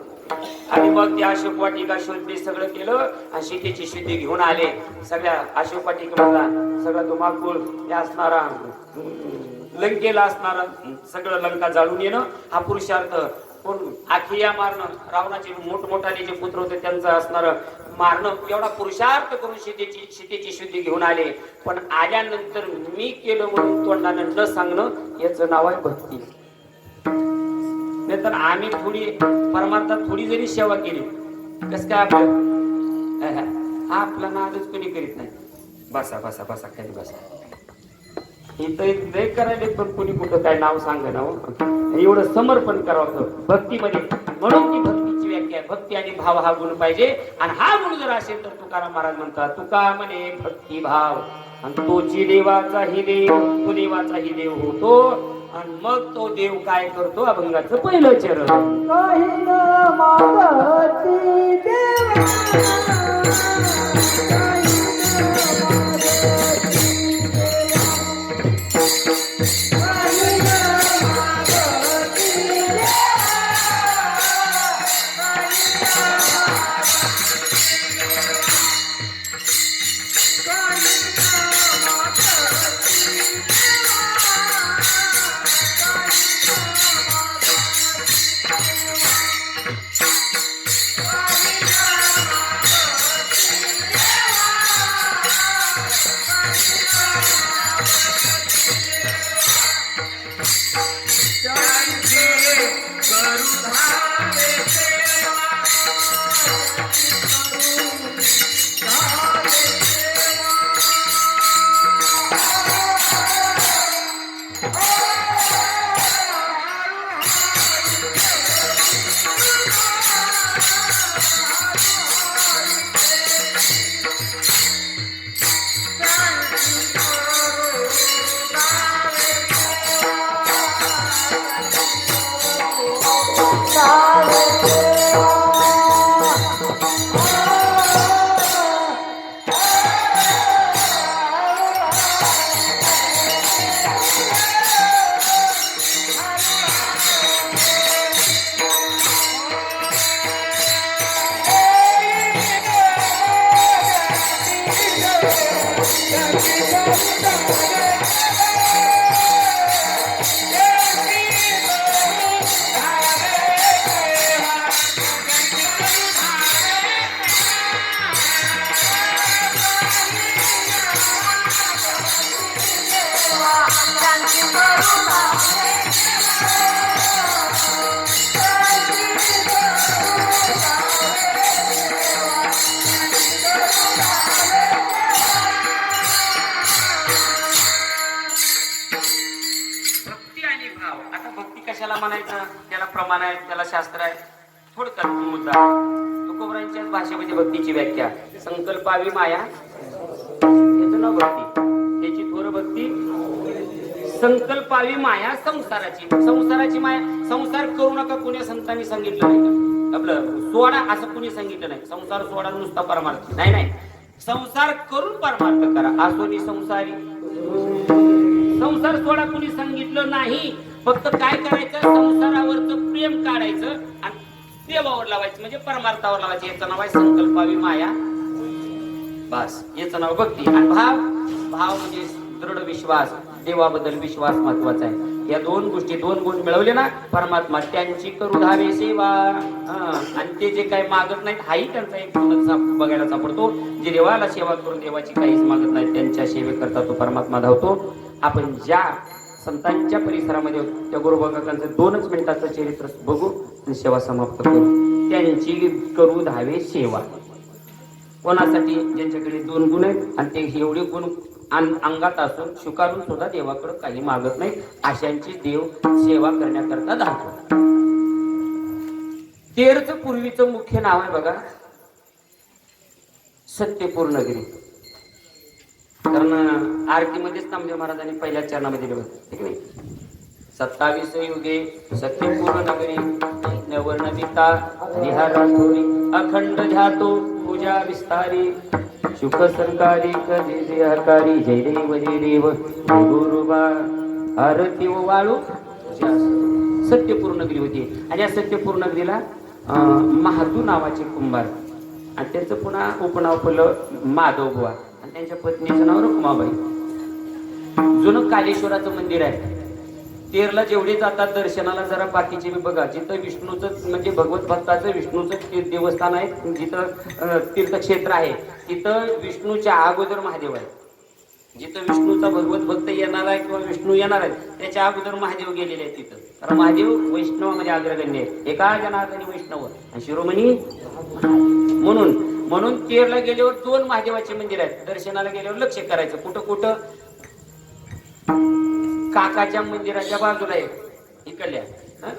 आणि मग ते अशोक वाटिका शोधली सगळं केलं आणि सीतेची शुद्धी घेऊन आले. सगळ्या अशोक वाटिकेमधला सगळा धुमाकूळ हे असणारा लंकेला असणारा सगळं लंका जाळून येणं हा पुरुषार्थ कोण आखिया मारणं रावणाचे मोठमोठाले जे पुत्र होते त्यांचं असणारं मारणं एवढा पुरुषार्थ करून सीतेची शुद्धी घेऊन आले. पण आल्यानंतर मी केलं म्हणून तोंडानं न सांगणं याचं नाव आहे भक्ती. नाही तर आम्ही थोडी परमार्थात थोडी जरी सेवा केली कस काय आपलं आपला नादच कोणी करीत नाही. बसा बसा बसा खाली बसा इथं लय करायले पण कोणी कुठं काय नाव सांग ना एवढं समर्पण करावं भक्तीमध्ये. म्हणून ती भक्तीची व्याख्या भक्ती आणि भाव हा गुण पाहिजे आणि हा गुण जर असेल तर तुकाराम महाराज म्हणतात तुका म्हणे भक्ती भाव आणि तोची देवाचाही देव तो देवाचाही देव होतो आणि मग तो देव काय करतो अभंगाचं पहिलं चरण म्हणायचं त्याला प्रमाण आहे त्याला शास्त्र आहे. थोडक्यात मुद्दा तुकोबरांच्या भाषेमध्ये भक्तीची व्याख्या संकल्पावी माया त्याचं नाव भक्ती त्याची थोर भक्ती संकल्पावी माया संसाराची माया. संसार करू नका कोणी संतांनी सांगितलं नाही का? आपलं सोडा असं कोणी सांगितलं नाही. संसार सोडा नुसता परमार्थ नाही. नाही, संसार करून परमार्थ करा. आसोनी संसारी संसार सोडा कोणी सांगितलं नाही. फक्त काय करायचं, संसारावरचं प्रेम काढायचं आणि देवावर लावायचं, म्हणजे परमार्थावर लावायचं. याचं नाव आहे संकल्पावी माया. बस याचं नाव भक्ती. आणि भाव म्हणजे दृढ विश्वास, देवाबद्दल विश्वास महत्वाचा आहे. या दोन गोष्टी, दोन गुण मिळवले ना परमात्मा त्यांची करू धावे सेवा. आणि ते जे काही मागत नाहीत हाही त्यांचा एक गुण बघायला सापडतो. जे देवाला सेवा करून देवाची काहीच मागत नाही त्यांच्या सेवेकरता तो परमात्मा धावतो. आपण ज्या संतांच्या परिसरामध्ये त्या गुरुभगांचं 2च मिनिटाचं चरित्र बघू आणि सेवा समाप्त करू. त्यांची करू धावे सेवा. कोणासाठी? ज्यांच्याकडे 2 गुण आहेत आणि ते एवढे गुण अंगात असून स्वीकारून सुद्धा देवाकडे काही मागत नाही, अशांची देव सेवा करण्याकरता धावतो. तेरचं पूर्वीचं मुख्य नाव आहे बघा, सत्यपूर नगरी. कारण आरतीमध्येच नामदेव महाराजांनी पहिल्या चरणामध्ये दिलं होतं, ठीक नाही? 27 युगे सत्यपूर नगरी नवर्ण पिता निहाराथोरी अखंड ध्यातो पूजा विस्तारी सुख सरकारी कधी जे हकारी जय देव जय गुरुबा आरती व वाळू. सत्यपूर नगरी होती. आणि या सत्यपूर नगरीला महादू नावाचे कुंभार आणि त्यांचं पुन्हा उपनाव फुलं माधव बुवा आणि त्यांच्या पत्नीचं नाव रुक्माबाई. जुनं कालेश्वराचं मंदिर आहे. तेरला जेवढे जातात दर्शनाला जरा बाकीचे मी बघा. जिथं विष्णूचं म्हणजे भगवत भक्ताचं विष्णूचं देवस्थान आहे, जिथं तीर्थक्षेत्र आहे तिथं विष्णूच्या अगोदर महादेव आहे. जिथं विष्णूचा भगवत भक्त येणार आहे किंवा विष्णू येणार आहे त्याच्या अगोदर महादेव गेलेले आहेत तिथं. कारण महादेव वैष्णवामध्ये अग्रगण्य आहे. एका जनार्दनी वैष्णव आणि शिरोमणी. म्हणून तेरला गेल्यावर 2 महादेवाचे मंदिर आहेत. दर्शनाला गेल्यावर लक्ष करायचं कुठं कुठं. काकाच्या मंदिराच्या बाजूला आहे इकडल्या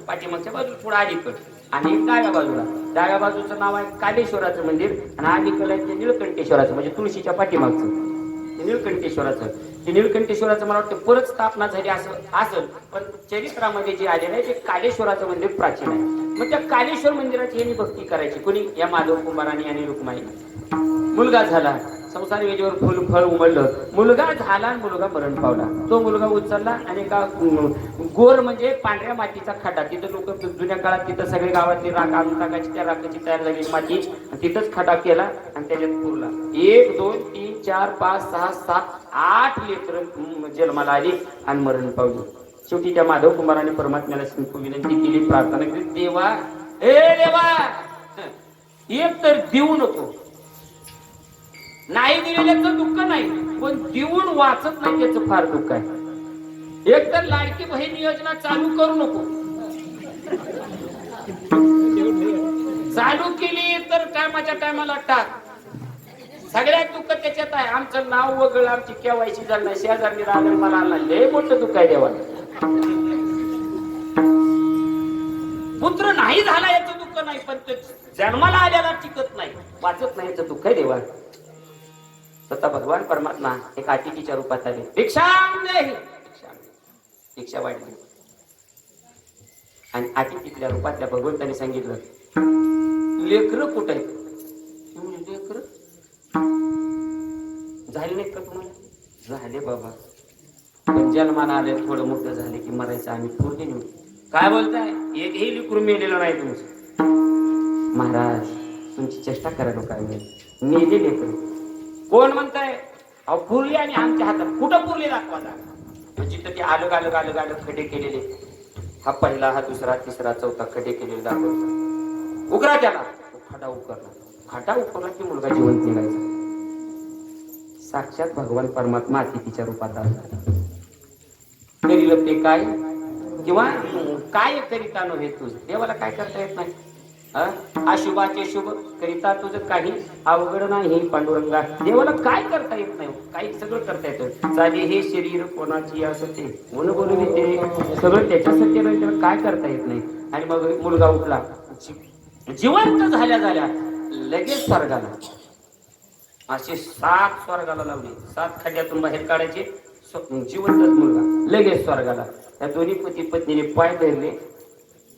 पाठीमागच्या बाजूला थोडा अलीकड, आणि डाव्या डाव्या बाजूचं नाव आहे कालेश्वराचं मंदिर आणि अलीकडे आहे ते निळकंठेश्वराचं, म्हणजे तुळशीच्या पाठीमागचं निळकंठेश्वराचं. ते निळकंठेश्वराचं मला वाटतं परत स्थापना झाली असेल, पण चरित्रामध्ये जे आलेलं आहे ते कालेश्वराचं मंदिर प्राचीन आहे. मग त्या कालेश्वर मंदिराची यांनी भक्ती करायची कोणी? या माधव कुंभारांनी आणि रुक्माई. मुलगा झाला, संसार वेळेवर फुल फळ उमललं, मुलगा झाला आणि मुलगा मरण पावला. तो मुलगा उचलला आणि एका गोर म्हणजे पांढऱ्या मातीचा खड्डा, तिथं लोक जुन्या काळात तिथं सगळे गावातली राख आणून टाकायची, त्या राखाची तयार झालेली माती तिथंच खड्डा केला आणि त्याच्यात पुरला. 1 2 3 4 5 6 7 8 लेकर जन्माला आली आणि मरण पावली. शेवटी त्या माधव कुमाराने परमात्म्याला विनंती केली, प्रार्थना केली, देवा हे देवा एक तर देऊ नको. नाही दिलेल्याचं दुःख नाही, पण देऊन वाचत नाही त्याचं फार दुःख आहे. एक तर लाडकी बहीण योजना चालू करू नको. चालू केली तर टायमाला टाक. सगळ्यात दुःख त्याच्यात आहे. आमचं नाव वगळ, आमची केवायसी झालं नाही, शेजारी राहिलं, मला आला लय मोठं दुःख आहे देवा. पुत्र नाही झाला याचं दुःख नाही, पण जन्माला आल्याला टिकत नाही, वाचत नाही याचं दुःख आहे देवा. स्वतः भगवान परमात्मा एक अतिथीच्या रूपात आले. भिक्षा वाढली आणि अतिथीच्या रूपातल्या भगवंताने सांगितलं, लेकरं कुठे आहेत? लेकरं झाले नाहीत का तुम्हाला? झाले बाबा, पण जन्माला आले, थोडं मोठं झाले की मरायचं आम्ही पूर्ण नेऊ. काय बोलताय? एकही लेकरू मेलेलं नाही तुमचं. महाराज तुमची चेष्टा करायला काय मेले लेकरू. कोण म्हणताय? अहो पुरली आणि आमच्या हातात. कुठं पुरली दाखवा जा. जिथं ते आलं खड्डे केलेले, हा पहिला, हा दुसरा, तिसरा, चौथा खड्डे केलेले दाखवतात. उकरा त्याला. खडा उकरला की मुलगा जिवंत निघायचा. साक्षात भगवान परमात्मा अतिथीच्या रूपात आला. करील ते काय किंवा काय करिता नव्हे तुझ. देवाला काय करता येत नाही. अशुभाचे शुभ करिता तुझं काही अवघड नाही पांडुरंगा. देवाला काय करता येत नाही, काही सगळं करता येतं. चाले हे शरीर कोणाची असते, कोण बोलून ते सगळं त्याच्यासाठी नाही, त्याला काय करता येत नाही. आणि मग मुलगा उठला, जिवंत झाल्या लगेच स्वर्गाला. असे 7 स्वर्गाला लावले. 7 खड्ड्यातून बाहेर काढायचे, जिवंतच मुलगा लगेच स्वर्गाला. त्या दोन्ही पती पत्नीने पाय धरले.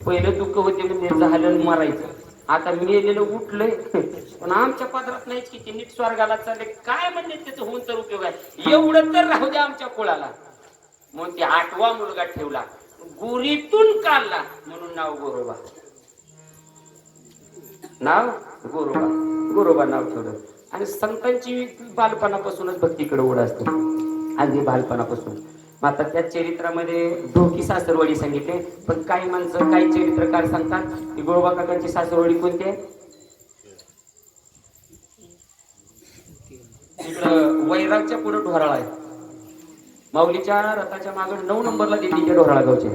पहिलं दुःख होते म्हणजे झालं मरायचं, आता मेलेलं उठलंय. पण आमच्या पदरात नाहीच की ते नीट स्वर्गाला चालले, काय म्हणले त्याचं होऊन तर उपयोग आहे, एवढं तर राहू द्या आमच्या कुळाला. मग ते 8वा मुलगा ठेवला, गुरीतून काढला म्हणून नाव गोरोबा. नाव गोरोबा, गोरोबा नाव ठेवलं. आणि संतांची बालपणापासूनच भक्तीकडे ओढ असते, अगदी बालपणापासून. मग आता त्या चरित्रामध्ये ढोकी सासरवाडी सांगितले, पण काही माणसं काही चरित्रकार सांगतात की गोरोबा काकांची सासरवाडी कोणती आहे, इकडं वैरागच्या पुढे ढोराळा आहे. माऊलीच्या रथाच्या मागे 9 नंबरला दिल्लीच्या ढोराळा गावचे.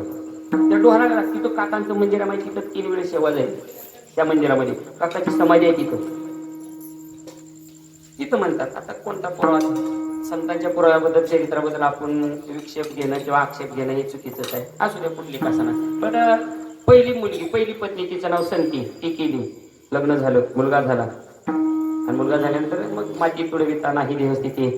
त्या ढोराळा तिथं काकांचं मंदिर आहे माहिती, तिथं 3 वेळेस सेवा जाईल. त्या मंदिरामध्ये काकाची समाधी आहे तिथं. तिथं म्हणतात, आता कोणता पुरावा, संतांच्या पुराव्याबद्दल चरित्राबद्दल आपण विक्षेप घेणं किंवा आक्षेप घेणं हे चुकीचंच आहे. असू द्या कुठली कासना. पण पहिली मुलगी, पहिली पत्नी, तिचं नाव संती, ती केली, लग्न झालं, मुलगा झाला. आणि मुलगा झाल्यानंतर मग माती तुडविता नाही देहस्थिती,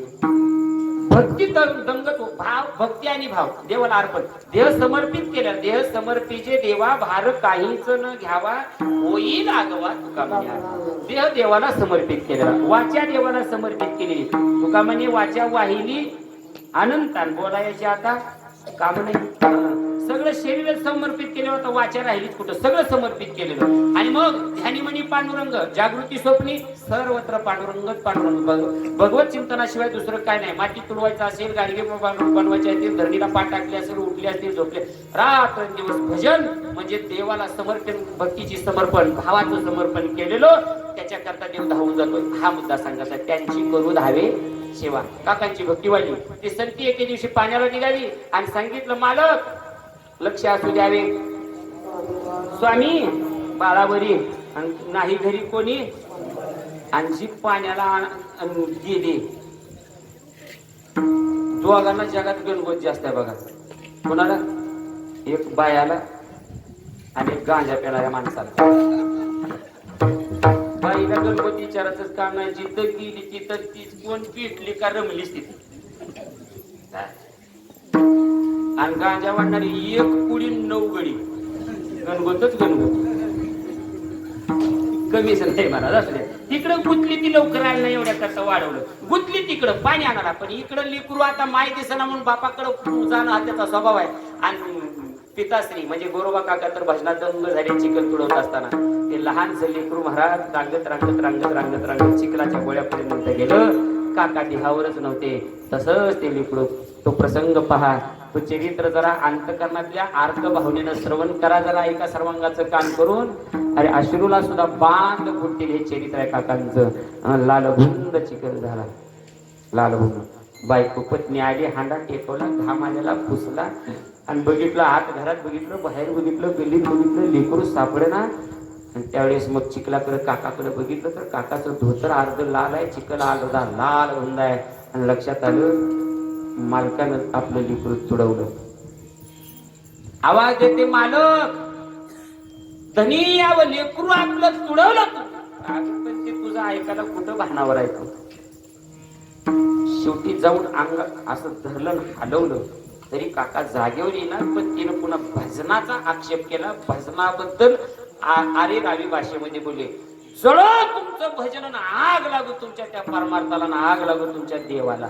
भक्ती दंगत भाव, भक्ती आणि भाव देवाला अर्पण, देह समर्पित केला. देह समर्पिचे देवा भार काहीच न घ्यावा, होईल आगवा तुका म्हणे. देह देवाला समर्पित केलेला, वाचा देवाला समर्पित केलेली. तुका म्हणे वाचा वाहिली अनंतान, बोलायचे आता काम नाही. सगळं शरीर समर्पित केलं होतं, वाचा राहिलीच कुठं, सगळं समर्पित केलेलं. आणि मग ध्यानी म्हणी पांडुरंग, जागृती स्वप्नी सर्वत्र पांडुरंगच पांडुरंग. भगवत चिंतनाशिवाय दुसरं काय नाही. माती तुडवायचं असेल, गाडगे बनवायचे असतील, धरणीला पाठ टाकले असेल, उठले असतील, झोपले, रात्र दिवस भजन म्हणजे देवाला समर्पण, भक्तीची समर्पण, भावाचं समर्पण केलेलं, त्याच्याकरता देव धावून जातो. हा मुद्दा सांगायचा. त्यांची करू धावे सेवा. काकांची भक्ती वाढली. ती संती एके दिवशी पाण्याला निघाली आणि सांगितलं, मालक लक्ष असू द्यावे, स्वामी बाळावरी नाही घरी कोणी. आणि जी पाण्याला गेली, दोघांना जगात गणगोत जास्त आहे बघा. कोणाला? एक बायाला आणि एक गांजा पेणाऱ्या माणसाला. बाईला गणगोत विचारायचं काम नाही, जिथं गेली तिथं तीच कोण पिटली का रमलीच तिथे. आणि गांजा वाढणारी 1 पुडी 9 गडी, गणगोतच गणगोत. कमी नाही महाराज असू द्या. तिकडं गुतली ती लवकर आली नाही, एवढ्या करता वाढवलं. गुतली तिकडं पाणी आणायला, पण इकडं लेकरू आता माय दिसना म्हणून बापाकडं जाणं हा त्याचा स्वभाव आहे. आणि पिताश्री म्हणजे गोरोबा काका तर भजनात दंग झाले चिखल तुडवत असताना. ते लहानच लेकरू महाराज रांगत रांगत रांगत रांगत रांगत चिखलाच्या गोळ्यापर्यंत गेलं. काका देहावरच नव्हते. तसंच ते लेकरू. तो प्रसंग पहा, तो चरित्र जरा अंतकरणातल्या आर्त भावनेनं श्रवण करा, जरा एका सर्वांगाचं काम करून. अरे अश्रूला सुद्धा बांध फुटतील हे चरित्र आहे काकांचं. लालभुंद चिखल झाला, लालभुंद. बायको पत्नी आली, हांडा टेकवला, घाम आलेला पुसला आणि बघितलं, आत घरात बघितलं, बाहेर बघितलं, गल्लीत बघितलं, लेकरू सापडेना. आणि त्यावेळेस मग चिखलाकडे काकाकडे बघितलं तर काकाचं धोतर अर्ध लाल आहे, चिखल अर्धा लाल हुंद आहे. आणि लक्षात आलं मालकानं आपलं लेकरू तुडवलं. आवाज देते मालक, धनी यावं लेकरू आपलं तुडवलं तू. पण ते तुझं ऐकायला कुठं भानावर ऐकू. शेवटी जाऊन अंग असं धरलं, हलवलं तरी काका जागेवर येणार. पण तिनं पुन्हा भजनाचा आक्षेप केला. भजनाबद्दल आरे रावी भाषेमध्ये बोलले, जळो तुमचं भजन, आग लागू तुमच्या त्या परमार्थाला, आग लागू तुमच्या देवाला.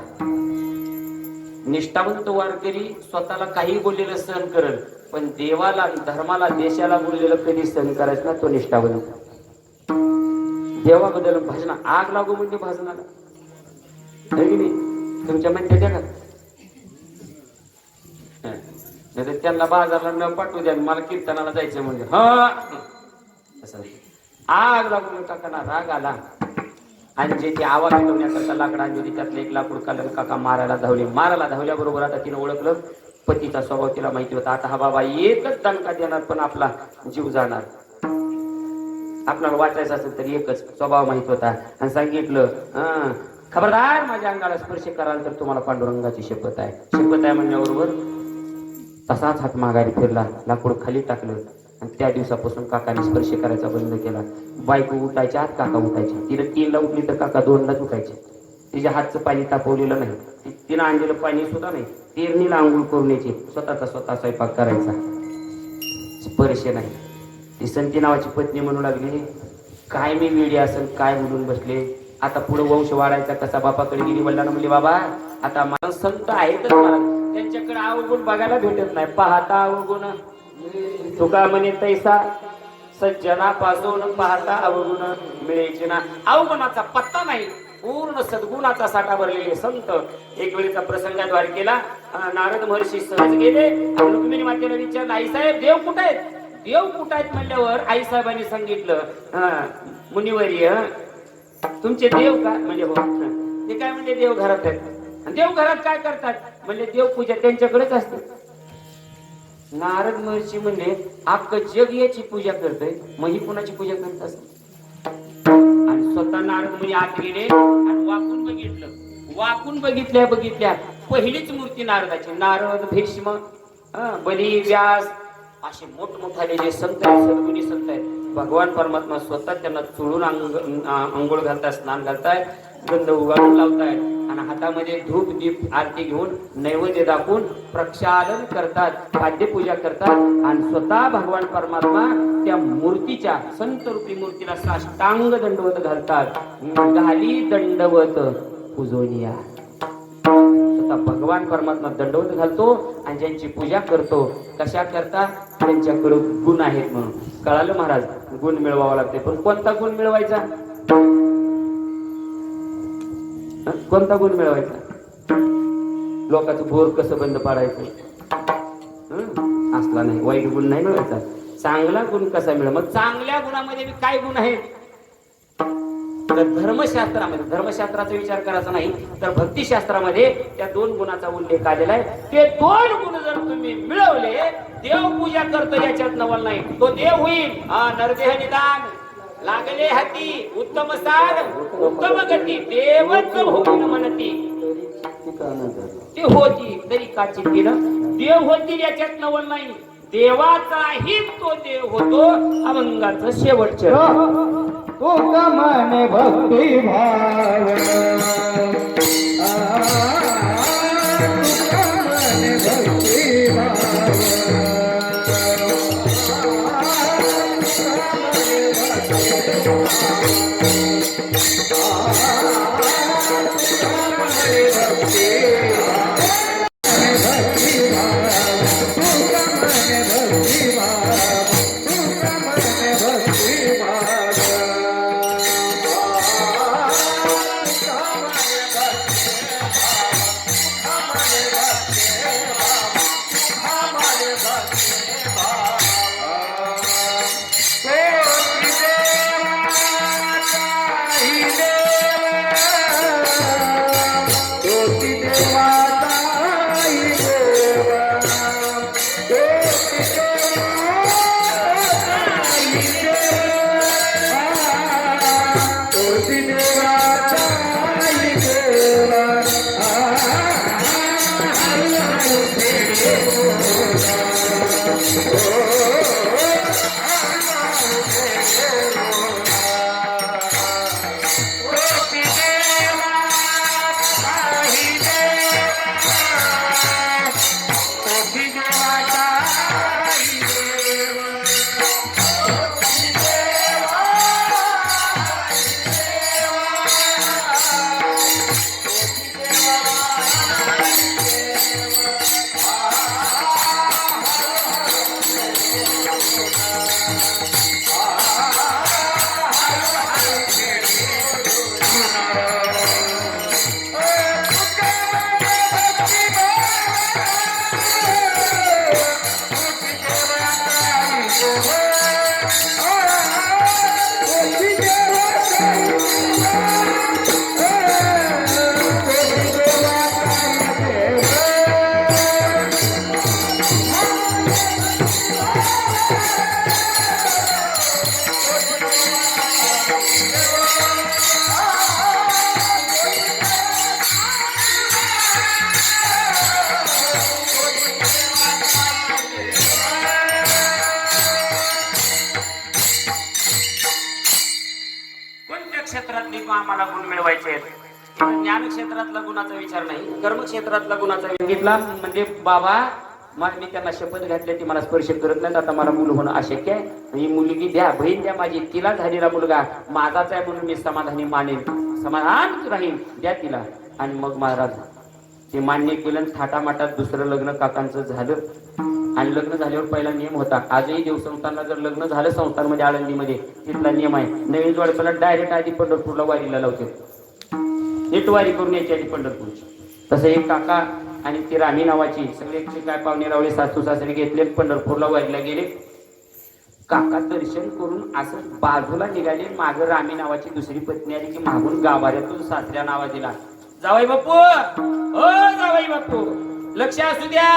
निष्ठावंत वारकरी स्वतःला काही बोललेलं सहन करेल, पण देवाला, धर्माला, देशाला बोललेलं कधी सहन करायचं ना, तो निष्ठावंत. देवाबद्दल भजना आग लागू म्हणजे भजनाला तुमच्या म्हणते द्या का, नाही त्यांना बाजारला न पाठवू द्या, मला कीर्तनाला जायचं म्हणजे हा असं आग लागून काकांना राग आला. आणि जे ते आवाज मिटवण्याकरता लाकडा आणली, त्यातलं एक लाकूड काढलं, काका मारायला धावले. मारायला धावल्याबरोबर आता तिनं ओळखलं पतीचा स्वभाव तिला माहिती होता. आता हा बाबा एकच दणका देणार पण आपला जीव जाणार. आपल्याला वाचायचं असेल तर एकच स्वभाव माहित होता. आणि सांगितलं खबरदार माझ्या अंगाला स्पर्श कराल तर तुम्हाला पांडुरंगाची शपथ आहे. शपथ आहे म्हणण्याबरोबर तसाच हात माघारी फिरला, लाकूड खाली टाकलं. आणि त्या दिवसापासून काकाने स्पर्श करायचा बंद केला. बायको उठायच्या आत काका उठायचे. तिला 3ला उठली तर काका 2लाच उठायचे. तिच्या हातचं पाणी तापवलेलं नाही. तिनं आणलेलं पाणी सुद्धा नाही, तेरणीला आंघोळ करून यायची, स्वतःचा स्वतः स्वयंपाक करायचा, स्पर्श नाही. ती संती नावाची पत्नी म्हणू लागली, काय मी वेडी असेल काय म्हणून बसले, आता पुढे वंश वाढायचा कसा. बापाकडे गेली, वडिलांना म्हणली, बाबा आता मला संत आहेतच महाराज, त्यांच्याकडे अवगुण बघायला भेटत नाही, पाहता अवगुण तुका म्हणे तैसा, सज्जनापासून पाहता अवगुण मिळायचे ना. अवगुणाचा पत्ता नाही, पूर्ण सद्गुणाचा साठा भरलेले संत. एक वेळेचा प्रसंगाद्वारे केला. नारद महर्षी सहज गेले आणि रुक्मिणी मातेला विचारलं, आई साहेब देव कुठे आहेत, देव कुठे आहेत म्हणल्यावर आई साहेबांनी सांगितलं, मुनिवर्य तुमचे देव का म्हणजे हो. ते काय म्हणजे देव घरात आहेत. आणि देव घरात काय करतात म्हणजे देव पूजा त्यांच्याकडेच असते. नारद महर्षी म्हणले, अख्खं जग याची पूजा करतय, मग ही कुणाची पूजा करत असत. आणि स्वतः नारद मुनी आत गेले आणि वाकून बघितलं. वाकून बघितल्या पहिलीच मूर्ती नारदाची. नारद, भीष्म, बली, व्यास असे मोठमोठाले जे संत आहेत, सद्गुणी संत आहेत, भगवान परमात्मा स्वतः त्यांना चोळून अंघोळ घालताय, स्नान घालताय, गंध उगाळून लावताय आणि हातामध्ये धूप दीप आरती घेऊन नैवेद्य दाखवून प्रक्षालन करतात, खाद्यपूजा करतात आणि स्वतः भगवान परमात्मा त्या मूर्तीच्या, संत रूपी मूर्तीला साष्टांग दंडवत घालतात. घाली दंडवत पूजोनिया. स्वतः भगवान परमात्मा दंडवत घालतो आणि ज्यांची पूजा करतो. कशा करता, त्यांच्याकडे गुण आहेत म्हणून. कळालं महाराज, गुण मिळवावा लागते. पण कोणता गुण मिळवायचा, कोणता गुण मिळवायचा, लोकांचं बोर कसं बंद पाडायचं असला नाही, वाईट गुण नाही मिळवायचा, चांगला गुण कसा मिळेल. मग चांगल्या गुणामध्ये काय गुण आहेत, तर धर्मशास्त्रामध्ये, धर्मशास्त्राचा विचार करायचा नाही तर भक्तिशास्त्रामध्ये त्या 2 गुणाचा उल्लेख आलेला आहे. ते 2 गुण जर तुम्ही मिळवले, देव पूजा करतो याच्यात नवल नाही, तो देव होईल. नरदेह निदान, लागले हाती, उत्तम सार, उत्तम गती, देवच होईल म्हणती. ती होती तरी का चित्तीनं, देव होतील याच्यात नवल नाही. देवाचाही तो देव होतो, अभंगाचं शेवटचं तुका मन भक्ती भाव, भक्ती ज्ञान क्षेत्रातला गुणाचा विचार नाही, कर्म क्षेत्रातला गुणाचा घेतला. म्हणजे बाबा मग मी त्यांना शपथ घातली, ती मला स्पर्श करत नाहीत, आता मला मुलं होणं अशक्य आहे. ही मुलगी द्या, बहीण द्या माझी, तिला झालेला मुलगा माझाच आहे म्हणून मी समाधानी मानेन, समाधान राहील, द्या तिला. आणि मग महाराज ते मान्य केलं. थाटामाटात दुसरं लग्न काकांचं झालं. आणि लग्न झाल्यावर पहिला नियम होता, आजही देवसंस्थांना जर लग्न झालं संस्थांमध्ये आळंदीमध्ये, तिथला नियम आहे, नवीन जोडप्याला डायरेक्ट आधी पंढरपूरला वारीला लावते, नीट वारी करून यायची आधी पंढरपूरची. तसं एक काका आणि ती रामी नावाची सगळे काय पाहुणे रावळे सासू सासरे घेतले, पंढरपूरला वारीला गेले. काका दर्शन करून असं बाजूला निघाले, माग रामी नावाची दुसरी पत्नी आली की मागून गाभाऱ्यातून सासऱ्या नावा दिला, जावाई बापू, ओ जावाई बापू, लक्ष असू द्या,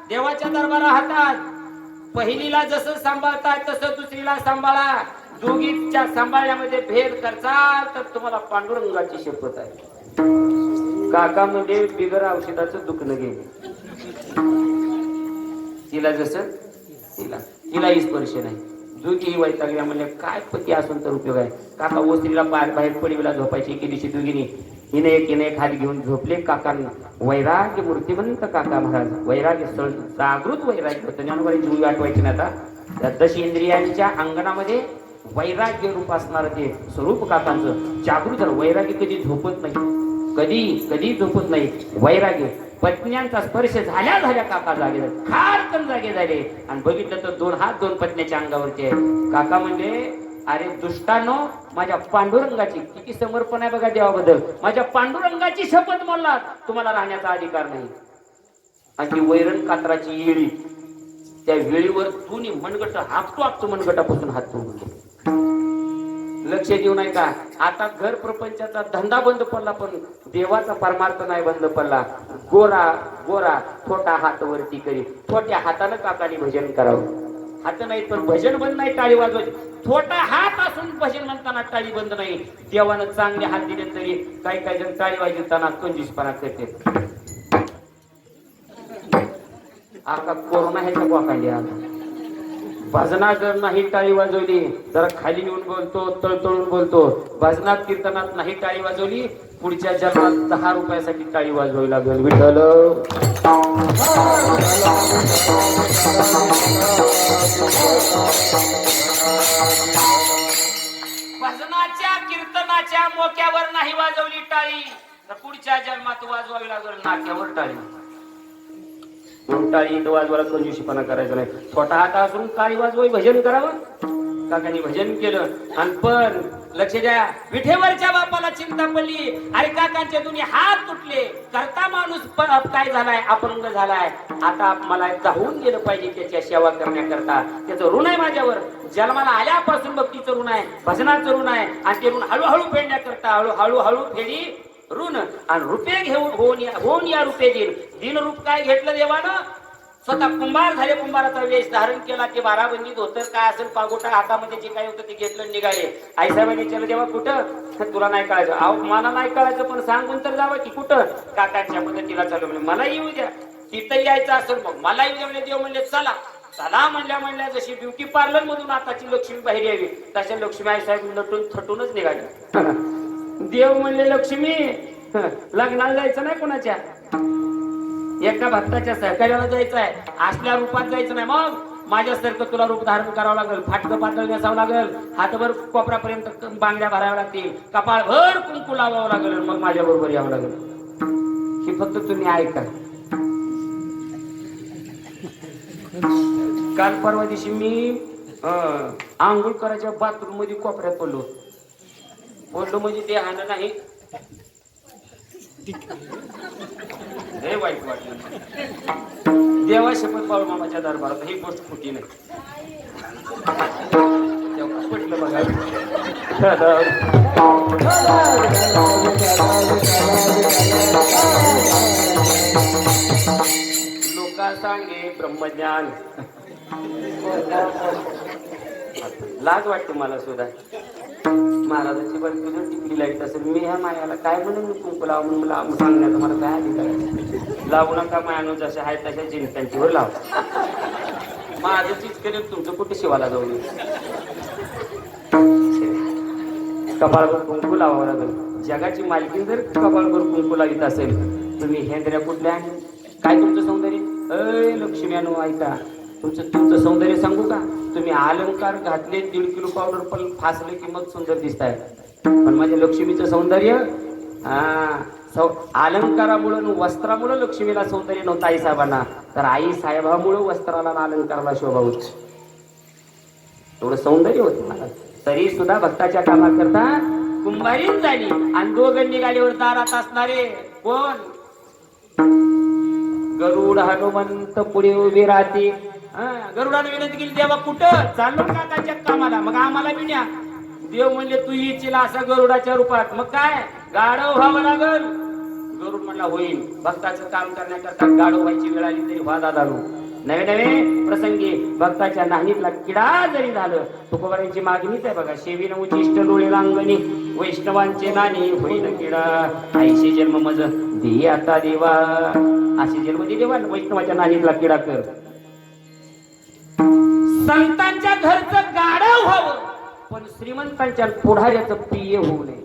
देवाच्या दरबारा हातात, पहिलीला जसं सांभाळताय तसं दुसरीला सांभाळा, दोघीच्या सांभाळण्यामध्ये भेद करचाल तर तुम्हाला पांडुरंगाची शपथ आहे. काका म्हणजे बिगर औषधाचं दुखणं गेले, तिला जसं तिलाही स्पर्श नाही, दोघी वैतागल्या. म्हणजे काय पती असून तर उपयोग आहे. काका ओस्त्रीला बाहेर पडीला झोपायची, एके दिवशी दोघींनी हिने एक हात घेऊन झोपले. काकांना वैराग्य मूर्तिमंत काका महाराज, वैराग्य जागृत वैराग्य होतं, ज्ञानोबाई जीव आठवायची ना. आता दश इंद्रियांच्या अंगणामध्ये वैराग्य रूप असणार ते स्वरूप काकांचं जागृत झालं. वैराग्य कधी झोपत नाही, कधी झोपत नाही. वैराग्य पत्न्यांचा स्पर्श झाल्या काका जागे झाले, खारकन जागे झाले. आणि बघितलं तर दोन हात दोन पत्न्याच्या अंगावरती आहे. काका म्हणजे अरे दुष्टानो, माझ्या पांडुरंगाची किती समर्पण आहे बघा देवाबद्दल, माझ्या पांडुरंगाची शपथ म्हणला तुम्हाला राहण्याचा अधिकार नाही. आणि ती वैरण कात्राची येळी, त्या वेळीवर दोन्ही मनगट आपतो मनगटापासून हात तोडून. लक्ष देऊ नाही का, आता घर प्रपंचाचा धंदा बंद पडला पण देवाचा परमार्थ नाही बंद पडला. गोरा छोटा हात वरती करी, छोट्या हातानं काकाने भजन करावं. हात नाही पण भजन बंद नाही, टाळी वाजवायची. छोटा हात असून भजन म्हणताना टाळी बंद नाही. देवानं चांगले हात दिले तरी काही जण टाळी वाजवताना कंजूसपणा करते. आता कोरोना ह्याच्या वाकांडी आला, भजनात जर नाही टाळी वाजवली, जरा खाली येऊन बोलतो, तळतळून बोलतो. भजनात कीर्तनात नाही टाळी वाजवली, पुढच्या जन्मात 10 रुपयासाठी टाळी वाजवावी लागेल. विठ्ठल भजनाच्या कीर्तनाच्या मोक्यावर नाही वाजवली टाळी तर पुढच्या जन्मात वाजवावी लागेल नाक्यावर टाळी. टाळी इथं वाजवायला कंजूशीपणा करायचा नाही. छोटा हात असून टाळी वाजवाई, भजन करावं. काकांनी भजन केलं. आणि पण लक्ष द्या, विठेवरच्या बापाला चिंता पडली. अरे काकांचे दोन्ही हात तुटले, करता माणूस काय झालाय, अपंग झालाय. आता मला जाऊन गेलं पाहिजे त्याच्या सेवा करण्याकरता. त्याचं ऋण आहे माझ्यावर, जन्माला आल्यापासून भक्तीचं ऋण आहे, भजनाचं ऋण आहे. आणि ते ऋण हळूहळू फेडण्याकरता हळूहळू फेडी ऋण. आणि रुपये घेऊन होऊन या रुपये दिन रूप काय घेतलं देवानं, स्वतः कुंभार झाले, कुंभाराचा वेश धारण केला. ते बाराबंदी धोतर काय असेल पागोटा हातामध्ये जे काय होतं ते घेतलं निघाले. आईसाहेबांनी विचारलं देवा कुठं, तुला नाही कळायचं. अहो मला नाही कळायचं पण सांगून तर जावं की कुठं. काकांच्या मदतीला चालू म्हणजे मला येऊ द्या, तिथं यायचं असेल मग मला येऊ द्या. म्हणजे देव म्हणले चला म्हणल्या जशी ब्युटी पार्लर मधून आताची लक्ष्मी बाहेर यावी तशा लक्ष्मी आईसाहेब नटून थटूनच निघाले. देव म्हणले लक्ष्मी लग्नाला जायचं नाही कोणाच्या, एका भक्ताच्या सहकार्याला जायचं आहे, असल्या रूपात जायचं नाही. मग माझ्यासारखं तुला रूप धारण करावं लागेल, फाटकं पातळ नेसावं लागेल, हातभर कोपऱ्यापर्यंत बांगड्या भराव्या लागतील, कपाळभर कुंकू लावावं लागेल, मग माझ्या बरोबर यावं लागेल. ही फक्त तुम्ही ऐका. काल परवा दिवशी मी आंघोळ करायच्या बाथरूम मध्ये कोपऱ्यात पडलो म्हणजे ते हाणं नाही, हे वाईट वाटलं. देवा शपथ बाळू मामाच्या दरबारात ही गोष्ट खोटी नाही. पटलं बघा. लोका सांगे ब्रह्मज्ञान, लाज वाटते मला सुद्धा. महाराजांची बरं टिकली लाईट असेल, मी ह्या मायाला काय म्हणून कुंकू लावा म्हणून मला सांगण्याचं मला काय अधिकार. लावू नका मायानो, जशा आहेत तशा जिंकतांचीवर लाव. माझं चीज करेल तुमचं कुठे शिवाला जाऊ. कपाळावर कुंकू लावावं लागेल. जगाची मालकी जर कपाळवर कुंकू लावित असेल, तुम्ही हेंद्र्या कुठल्या आणि काय तुमचं सौंदर्य? अय लक्ष्म्यानो ऐका, तुमचं सौंदर्य सांगू का? तुम्ही अलंकार घातले, 1.5 किलो पावडर पण फासले की मग सुंदर दिसताय. पण माझ्या लक्ष्मीचं सौंदर्य अलंकारामुळं वस्त्रामुळं लक्ष्मीला सौंदर्य नव्हतं आई साहेबांना, तर आई साहेबामुळं वस्त्राला अलंकाराला शोभा होती. एवढं सौंदर्य होतं मला. तरी सुद्धा भक्ताच्या कामाकरता कुंभारीन झाली आणि दोघांनी गाडीवर दारात असणारे कोण? गरुड हनुमंत पुढे उभी राहते. गरुडाने विनंती केली, देवा कुठं चाललो काकाच्या कामाला? मग आम्हाला बी न्या. देव म्हणले तू येशील असा गरुडाच्या रूपात. मग काय गाढव व्हावं लागल. गरुड म्हणला होईल. भक्ताचं काम करण्याकरता गाढव व्हायची वेळ आली तरी व्हा दादानो. नवे नवे प्रसंगी भक्ताच्या नाहीतला किडा जरी झालं, तुकोबारांची मागणीच आहे बघा, शेवीन उचिष्ट डोळे रांगणी वैष्णवांचे नाणी होईन किडा. आईशी जन्म मज दे आता देवा, अशी जन्म दे देवा, वैष्णवाच्या नाहीतला किडा कर. संतांच्या घरचं गाढव व्हावं, पण श्रीमंतांच्या पुढाऱ्याचं प्रिय होऊ नये.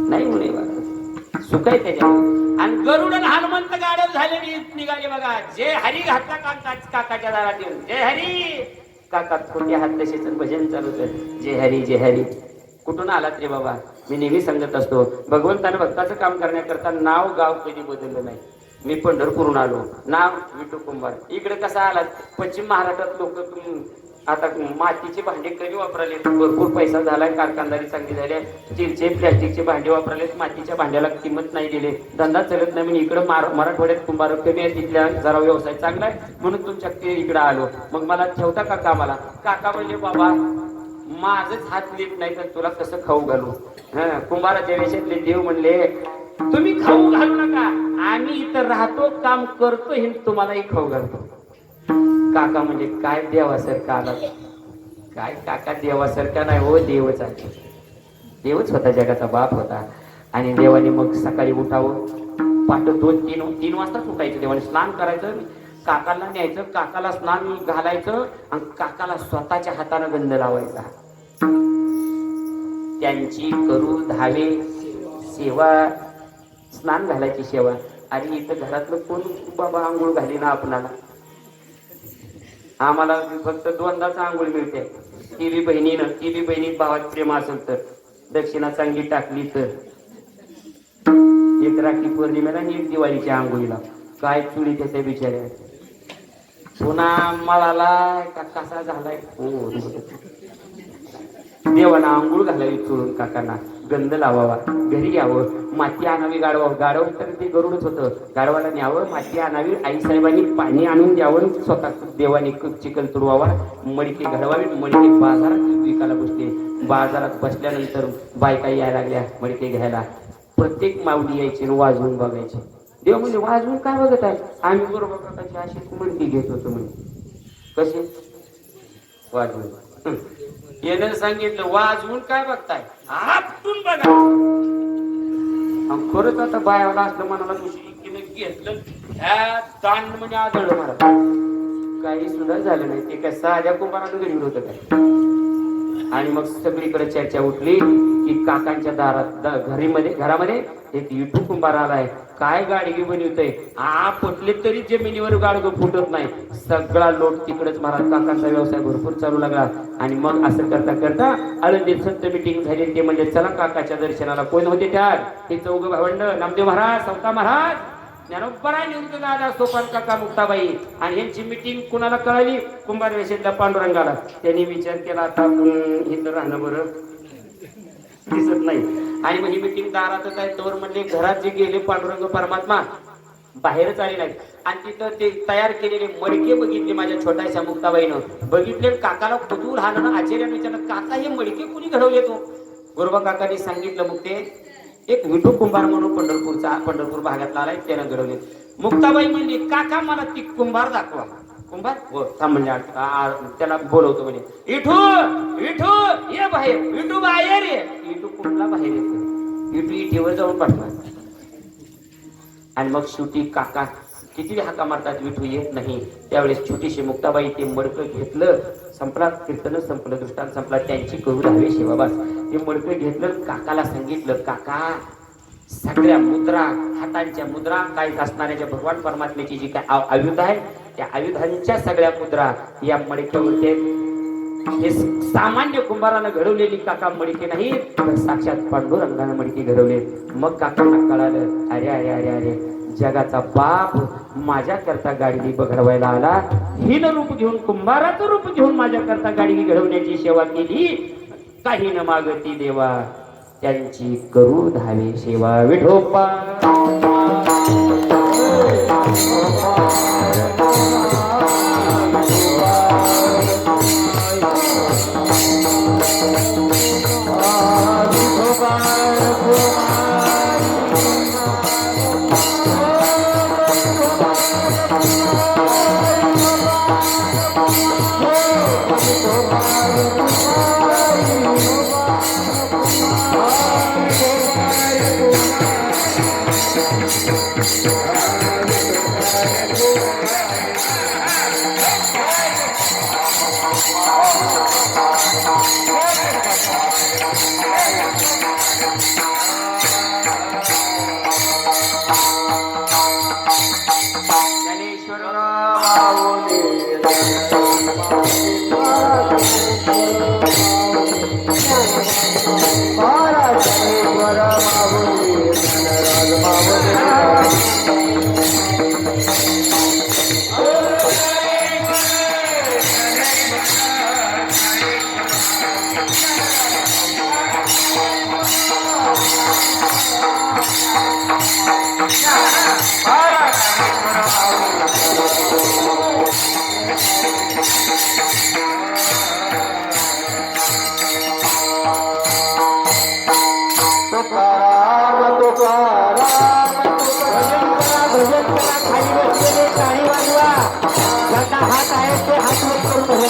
नाही होऊ नये बघा, सुख आहे त्याच्यावर. आणि गरुड हनुमंत गाढव झाले निघाले बघा. जे हरी घातला काकाच्या दारात येऊन, जय हरी. काका खोटे हात तसेच भजन चालू कर, जय हरी जय हरी. कुठून आलात रे बाबा? मी नेहमी सांगत असतो, भगवंतानं भक्ताचं काम करण्याकरता नाव गाव कधी बदललं नाही. मी पंढरपूरून आलो, नाव विठू कुंभार. इकडे कसा आलात? पश्चिम महाराष्ट्रात लोक आता मातीचे भांडे कधी वापराले, भरपूर पैसा झालाय, कारखानदारी चांगली झाली, स्टीलचे प्लॅस्टिकचे भांडे वापराले, मातीच्या भांड्याला किंमत नाही दिली, धंदा चलत नाही. मी इकडं मराठवाड्यात कुंभार कमी आहे, तिथल्या जरा व्यवसाय चांगला आहे म्हणून तुमच्या इकडे आलो. मग मला ठेवता का कामाला? काका म्हणजे बाबा माझंच हात नीट नाही तर तुला कसं खाऊ घालू? कुंभाराच्या वेशातले देव म्हणले तुम्ही खाऊ घालू नका, आम्ही इथं राहतो, काम करतो, हे तुम्हालाही खाऊ घालतो. काका म्हणजे काय देवासारखा आला? काय काका देवासारखा नाही हो, देवच आहे. देवच होता, जगाचा बाप होता. आणि देवाने मग सकाळी उठावं, पहाटे 2-3 वाजताच उठायचं. देवाने स्नान करायचं, काकाला न्यायचं, काकाला स्नान घालायचं आणि काकाला स्वतःच्या हाताने गंध लावायचा. त्यांची करू धावे सेवा, स्नान घालायची सेवा. आणि इथं घरातलं कोण बाबा आंघोळ घाली ना आपणाला? आम्हाला फक्त 2दाच आंघोळ मिळते. ती बी बहिणीत भावात प्रेम असेल तर, दक्षिणा चांगली टाकली तर. एक राखी पौर्णिमेला आणि एक दिवाळीच्या आंघोळीला काय चुली त्याच्या बिचाऱ्या. पुन्हा मळाला का कसा झालाय हो. देवाना आंघोळ घालावी चोळून, काकांना गंध लावावा, घरी यावं, माती आणावी. गाढव तर ते गरुडच होतं. गाढवाला न्यावं, माती आणावी, आईसाहेबांनी पाणी आणून द्यावं, स्वतः देवाने चिखल तुडवावा, मडके घडवावी. मडके बाजारात विकायला बसले. बाजारात बसल्यानंतर बायका यायला लागल्या मडके घ्यायला. प्रत्येक माऊली यायची वाजवून बघायची. देव म्हणजे वाजवून काय बघत आहे? आम्ही बरोबर काकाची अशी मडकी घेत होतो म्हणजे. कसे वाजवून? येणं सांगितलं वाजवून काय बघताय, आपटून बघा. खरंच आता बायाला असलं मनाला दुसरी घेतलं, दांड म्हणजे आदळलं मला. काही सुद्धा झालं नाही. ते काय साध्या कुंभारानं घरी होतं काय? आणि मग सगळीकडे चर्चा उठली की काकांच्या घरामध्ये एक विठू कुंभार आलाय. काय गाडगी बनवतोय, पटले तरी जमिनीवर गाडगं फुटत नाही. सगळा लोट तिकडेच महाराज. काकांचा व्यवसाय भरपूर चालू लागला. आणि मग असं करता करता आळंदीत संत मिटिंग झाली. ते म्हणजे चला काकाच्या दर्शनाला. कोण होते त्यात? हे 4 भावंड, नामदेव महाराज, सौता महाराज, ज्ञानोबराय, निवृत्त दादा, सोपान काका, मुक्ताबाई. आणि यांची मिटिंग कुणाला कळाली? कुंभार वेशेतल्या पांडुरंगाला. त्यांनी विचार केला आता इथं राहणं बरं दिसत नाही. आणि मग ही मिटिंग दारातच आहे. तोवर म्हणले घरात जे गेले पांडुरंग परमात्मा बाहेरच आले नाहीत. आणि तिथं ते तयार केलेले मडके बघितले माझ्या छोट्याशा मुक्ताबाईनं. बघितले, काकाला कुतूहल आलं. आचार्यानं विचारलं, काका हे मडके कुणी घडवले? तो गोरबा काकांनी सांगितलं, मग ते एक विठू कुंभार म्हणून पंढरपूर भागातला आलाय, त्यानं घडवले. मुक्ताबाई म्हणली, काका मला ती कुंभार दाखवा. कुंभार हो थांब म्हणजे त्याला बोलवतो म्हणजे. विठू ये बाहेर. विठू बाहेर ये. विठू कुठला बाहेर येतो? विठू इटेवर जाऊन पाठवा. आणि मग शेवटी काका किती हाका मारतात विठू येत नाही. त्यावेळेस छोटीशी मुक्ताबाई ते मडकं घेतलं, संपला कीर्तन संपलं, दृष्टांत संपला, त्यांची करू धावे शिवाबास. ते मडकं घेतलं, काकाला सांगितलं, काका सगळ्या मुद्रा, हातांच्या मुद्रा, काय असणाऱ्या भगवान परमात्म्याची जी काय आयुध आहे त्या आयुधांच्या सगळ्या मुद्रा या मडक्यावरती हे सामान्य कुंभारानं घडवलेली काका मडके नाही, तर साक्षात पांडुरंगानं मडके घडवले. मग काकांना कळालं, अरे अरे अरे अरे, जगाचा बाप माझ्या करता गाडगी घडवायला आला, हीन रूप घेऊन, कुंभाराचं रूप घेऊन माझ्या करता गाडगी घडवण्याची सेवा केली. काही न मागती देवा, त्यांची करू धावे सेवा. विठोबा हात आहे ते हात वर करून गोगो